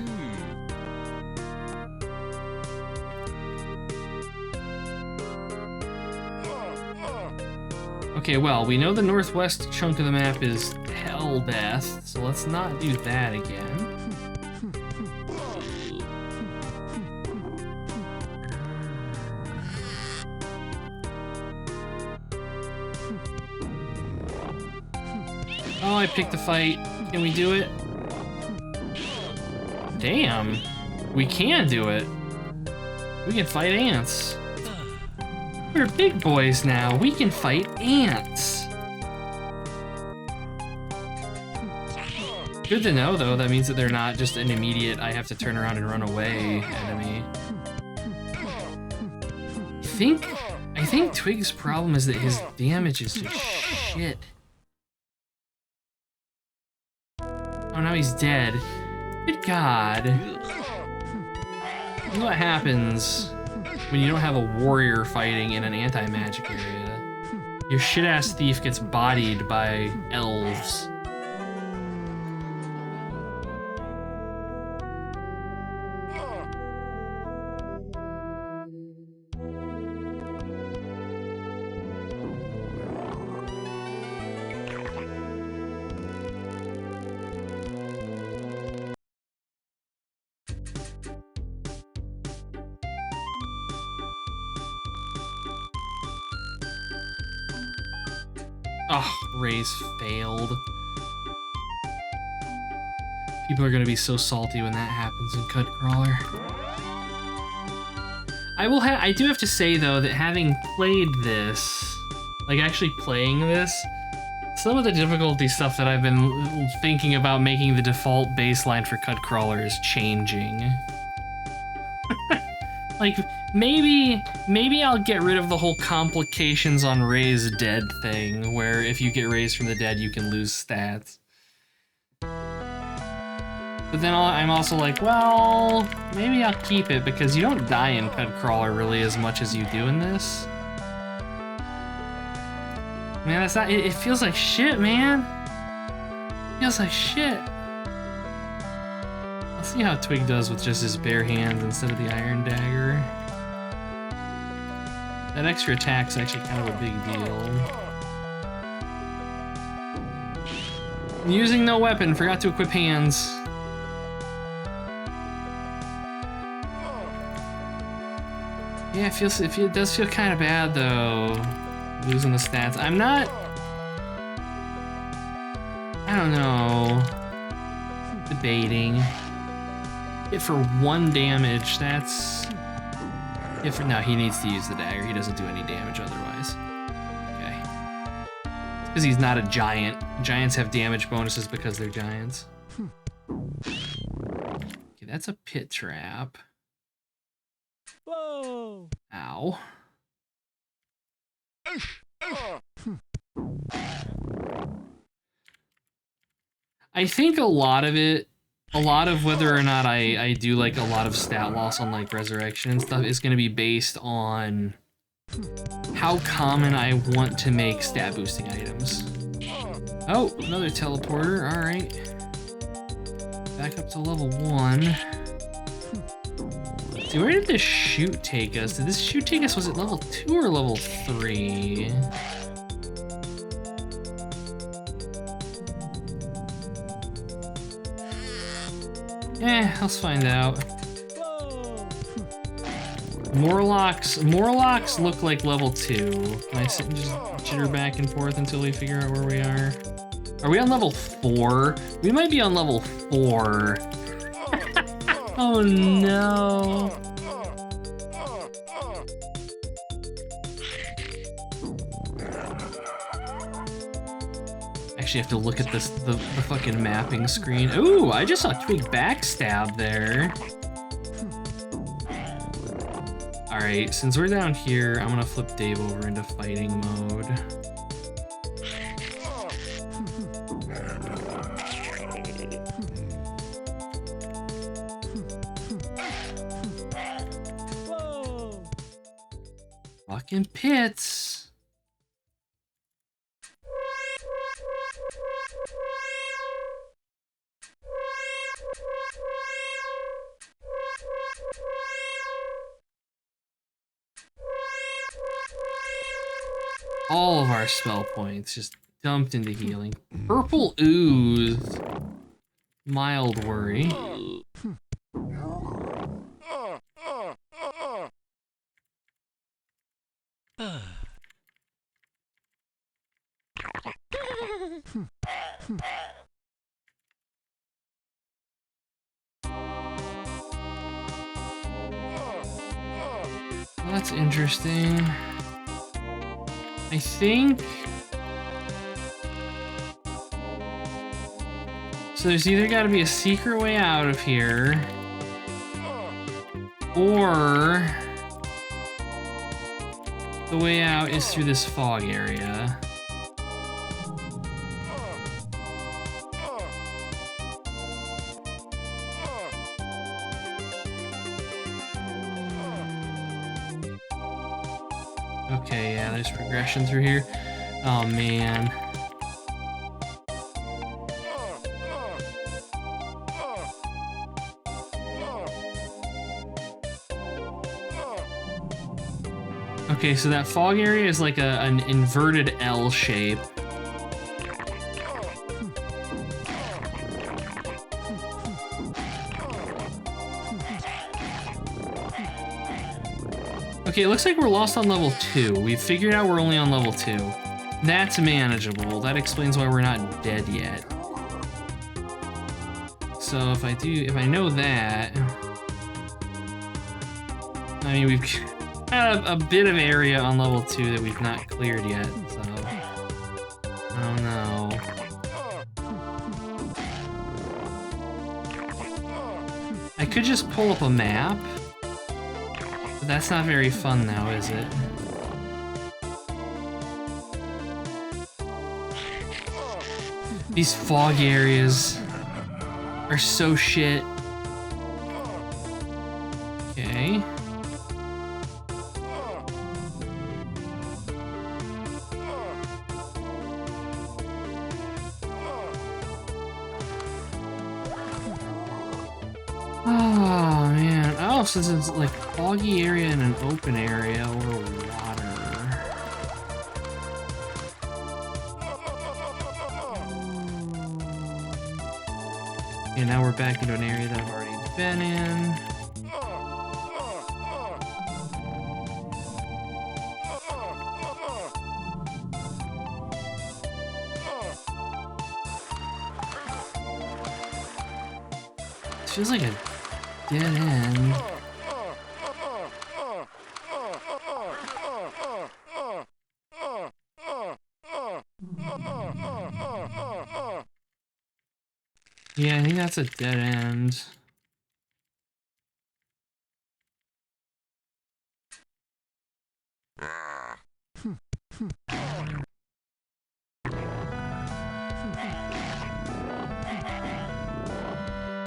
Okay, well, we know the northwest chunk of the map is Helldeath, so let's not do that again. Oh, I picked the fight. Can we do it? Damn. We can do it. We can fight ants. We're big boys now. We can fight ants. Good to know, though. That means that they're not just an immediate, I have to turn around and run away enemy. I think Twig's problem is that his damage is just shit. Oh, now he's dead. Good God. Look what happens when you don't have a warrior fighting in an anti-magic area. Your shit-ass thief gets bodied by elves. Oh, Raise failed. People are gonna be so salty when that happens in Cut Crawler. I do have to say though that having played this, like actually playing this, some of the difficulty stuff that I've been thinking about making the default baseline for Cut Crawler is changing. Like, maybe I'll get rid of the whole complications on Raise Dead thing, where if you get raised from the dead, you can lose stats. But then I'm also like, well, maybe I'll keep it, because you don't die in Cut Crawler really as much as you do in this. Man, that's not, it feels like shit, man. It feels like shit. Let's see how Twig does with just his bare hands instead of the iron dagger. That extra attack's actually kind of a big deal. I'm using no weapon, forgot to equip hands. Yeah, it does feel kind of bad though, losing the stats. I don't know. Debating. Hit for 1 damage, that's... No, he needs to use the dagger. He doesn't do any damage otherwise. Okay. It's because he's not a giant. Giants have damage bonuses because they're giants. Okay, that's a pit trap. Whoa! Ow. I think a lot of whether or not I do like a lot of stat loss on like resurrection and stuff is going to be based on how common I want to make stat boosting items. Oh, another teleporter. All right. Back up to level 1. See, where did this shoot take us? Did this shoot take us, was it level 2 or level 3? Let's find out. Morlocks look like level 2. Can I sit and just jitter back and forth until we figure out where we are? Are we on level 4? We might be on level 4. Oh no. Actually have to look at the fucking mapping screen. Ooh, I just saw Twig backstab there. Alright, since we're down here, I'm gonna flip Dave over into fighting mode. Fucking pits. All of our spell points just dumped into healing. Purple ooze. Mild worry. Well, that's interesting. I think... So there's either got to be a secret way out of here, or the way out is through this fog area. Okay, yeah, there's progression through here. Oh man. Okay, so that fog area is like an inverted L shape. Okay, it looks like we're lost on level 2. We've figured out we're only on level 2. That's manageable. That explains why we're not dead yet. So if I know that... I mean, we've got a bit of area on level 2 that we've not cleared yet, so... I don't know. I could just pull up a map. But that's not very fun now, is it? These fog areas are so shit. Okay. Oh man. Oh, so it's like foggy area and an open area over water. Okay, now we're back into an area that I've already been in. It feels like a dead end. Yeah, I think that's a dead end.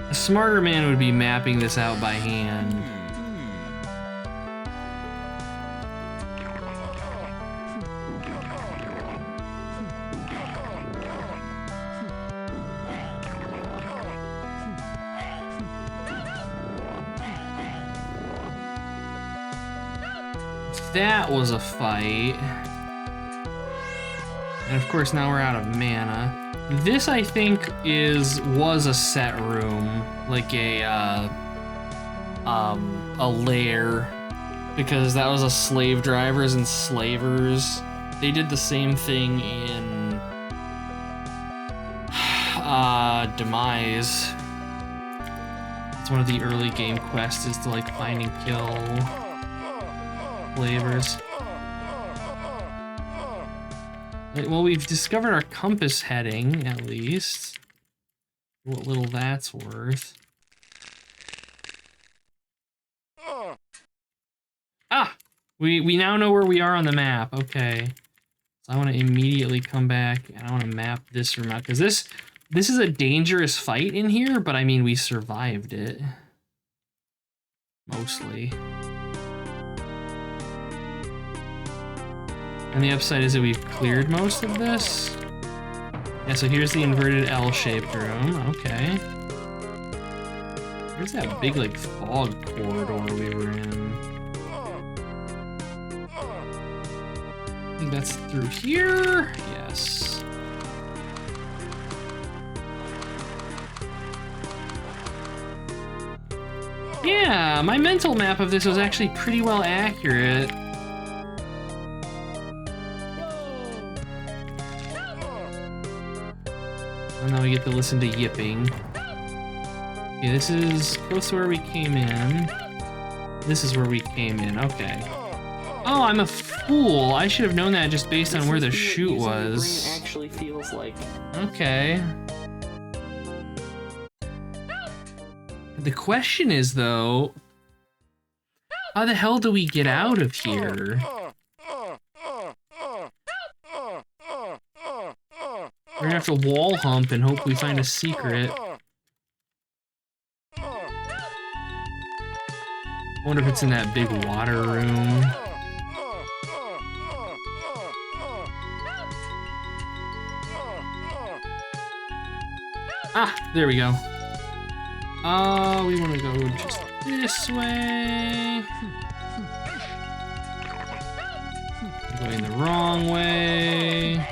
A smarter man would be mapping this out by hand. That was a fight. And of course now we're out of mana. This I think was a set room, like a lair, because that was a slave drivers and slavers. They did the same thing in Demise. It's one of the early game quests is to like find and kill slavers. Well, we've discovered our compass heading, at least. What little that's worth. Ah! We now know where we are on the map. Okay. So I want to immediately come back and I want to map this room out. Because this is a dangerous fight in here, but I mean, we survived it. Mostly. And the upside is that we've cleared most of this. Yeah, so here's the inverted L-shaped room. Okay. Where's that big, like, fog corridor we were in? I think that's through here? Yes. Yeah, my mental map of this was actually pretty well accurate. And now we get to listen to yipping. Okay, this is close to where we came in. This is where we came in, okay. Oh, I'm a fool. I should have known that just based on where the chute was. Actually feels like. Okay. The question is, though, how the hell do we get out of here? We're gonna have to wall hump and hope we find a secret. Wonder if it's in that big water room. Ah, there we go. We want to go just this way. Going the wrong way.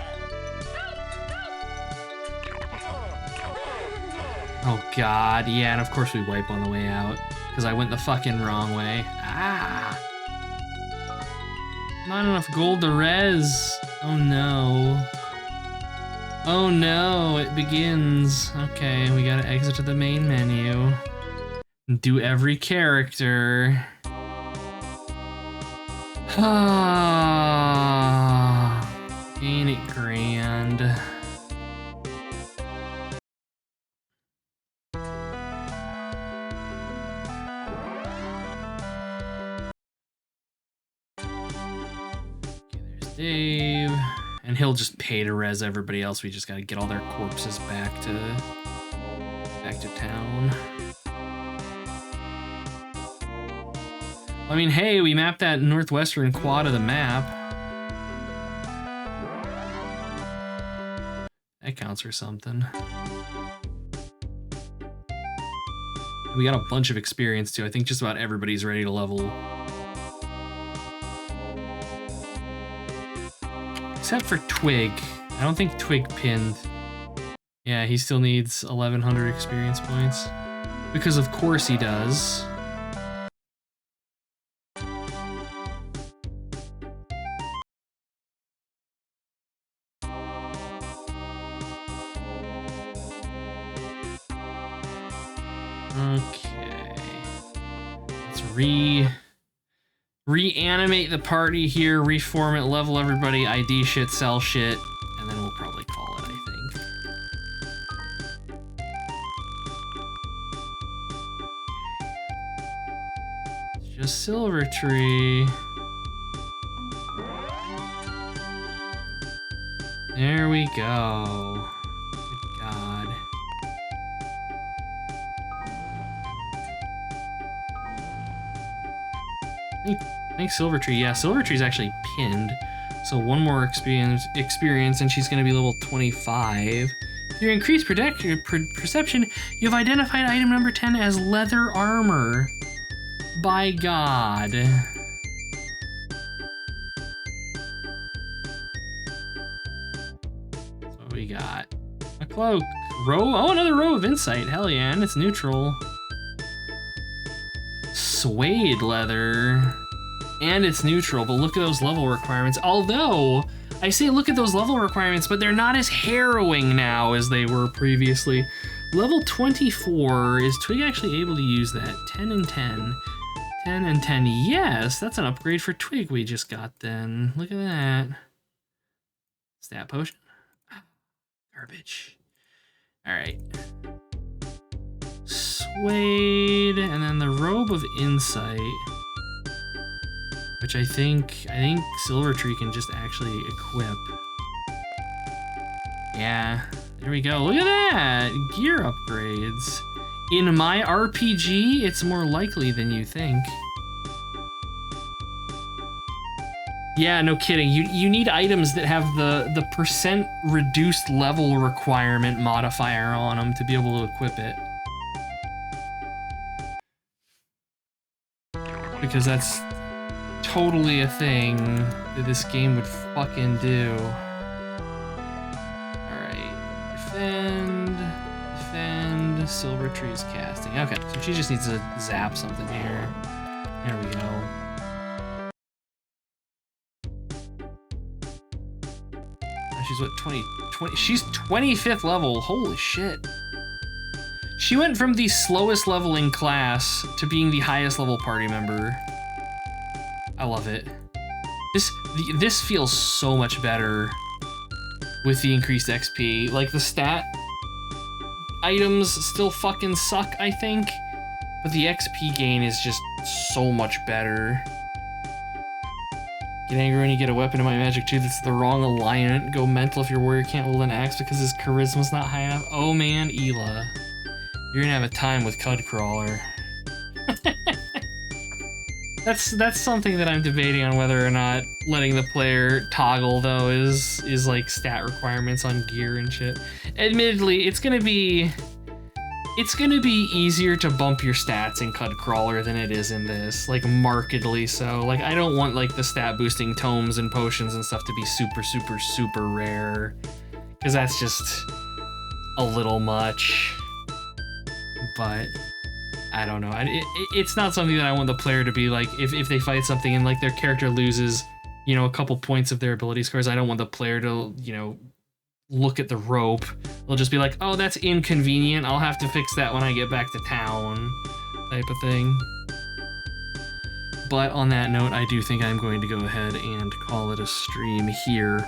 Oh god, yeah, and of course we wipe on the way out, because I went the fucking wrong way. Ah! Not enough gold to res. Oh no. Oh no, it begins. Okay, we gotta exit to the main menu. Do every character. Ah, ain't it grand? Dave, and he'll just pay to res everybody else. We just gotta get all their corpses back to town. I mean, hey, we mapped that northwestern quad of the map. That counts for something. We got a bunch of experience too. I think just about everybody's ready to level. Except for Twig. I don't think Twig pinned. Yeah, he still needs 1100 experience points. Because of course he does. Okay. Let's reanimate the party here, reform it, level everybody, ID shit, sell shit, and then we'll probably call it, I think. It's just Silver Tree. There we go. Good God. I think Silver Tree, yeah, Silver Tree's actually pinned. So one more experience and she's gonna be level 25. Through increased perception, you've identified item number 10 as leather armor. By God. So what we got? A cloak. Oh, another row of insight. Hell yeah, and it's neutral. Suede leather. And it's neutral, but look at those level requirements. Although, I say look at those level requirements, but they're not as harrowing now as they were previously. Level 24, is Twig actually able to use that? 10 and 10. 10 and 10, yes, that's an upgrade for Twig we just got then. Look at that. Stat potion. Garbage. All right. Suede, and then the robe of insight. Which I think Silver Tree can just actually equip. Yeah, there we go. Look at that! Gear upgrades. In my RPG, it's more likely than you think. Yeah, no kidding. You need items that have the percent reduced level requirement modifier on them to be able to equip it. Because that's totally a thing that this game would fucking do. Alright. Defend. Silver Tree's casting. Okay, so she just needs to zap something here. There we go. She's what, 20? She's 25th level. Holy shit. She went from the slowest level in class to being the highest level party member. I love it. This feels so much better with the increased XP. Like, the stat items still fucking suck, I think, but the XP gain is just so much better. Get angry when you get a weapon in my magic too that's the wrong alignment. Go mental if your warrior can't hold an axe because his charisma's not high enough. Oh man, Ela. You're gonna have a time with Cudcrawler. That's something that I'm debating on whether or not letting the player toggle though is like stat requirements on gear and shit. Admittedly, it's gonna be easier to bump your stats in Cudcrawler than it is in this, like markedly so. Like, I don't want like the stat boosting tomes and potions and stuff to be super, super, super rare, because that's just a little much. But I don't know. It's not something that I want the player to be like, if they fight something and like their character loses, you know, a couple points of their ability scores, I don't want the player to, you know, look at the rope. They'll just be like, oh, that's inconvenient. I'll have to fix that when I get back to town, type of thing. But on that note, I do think I'm going to go ahead and call it a stream here.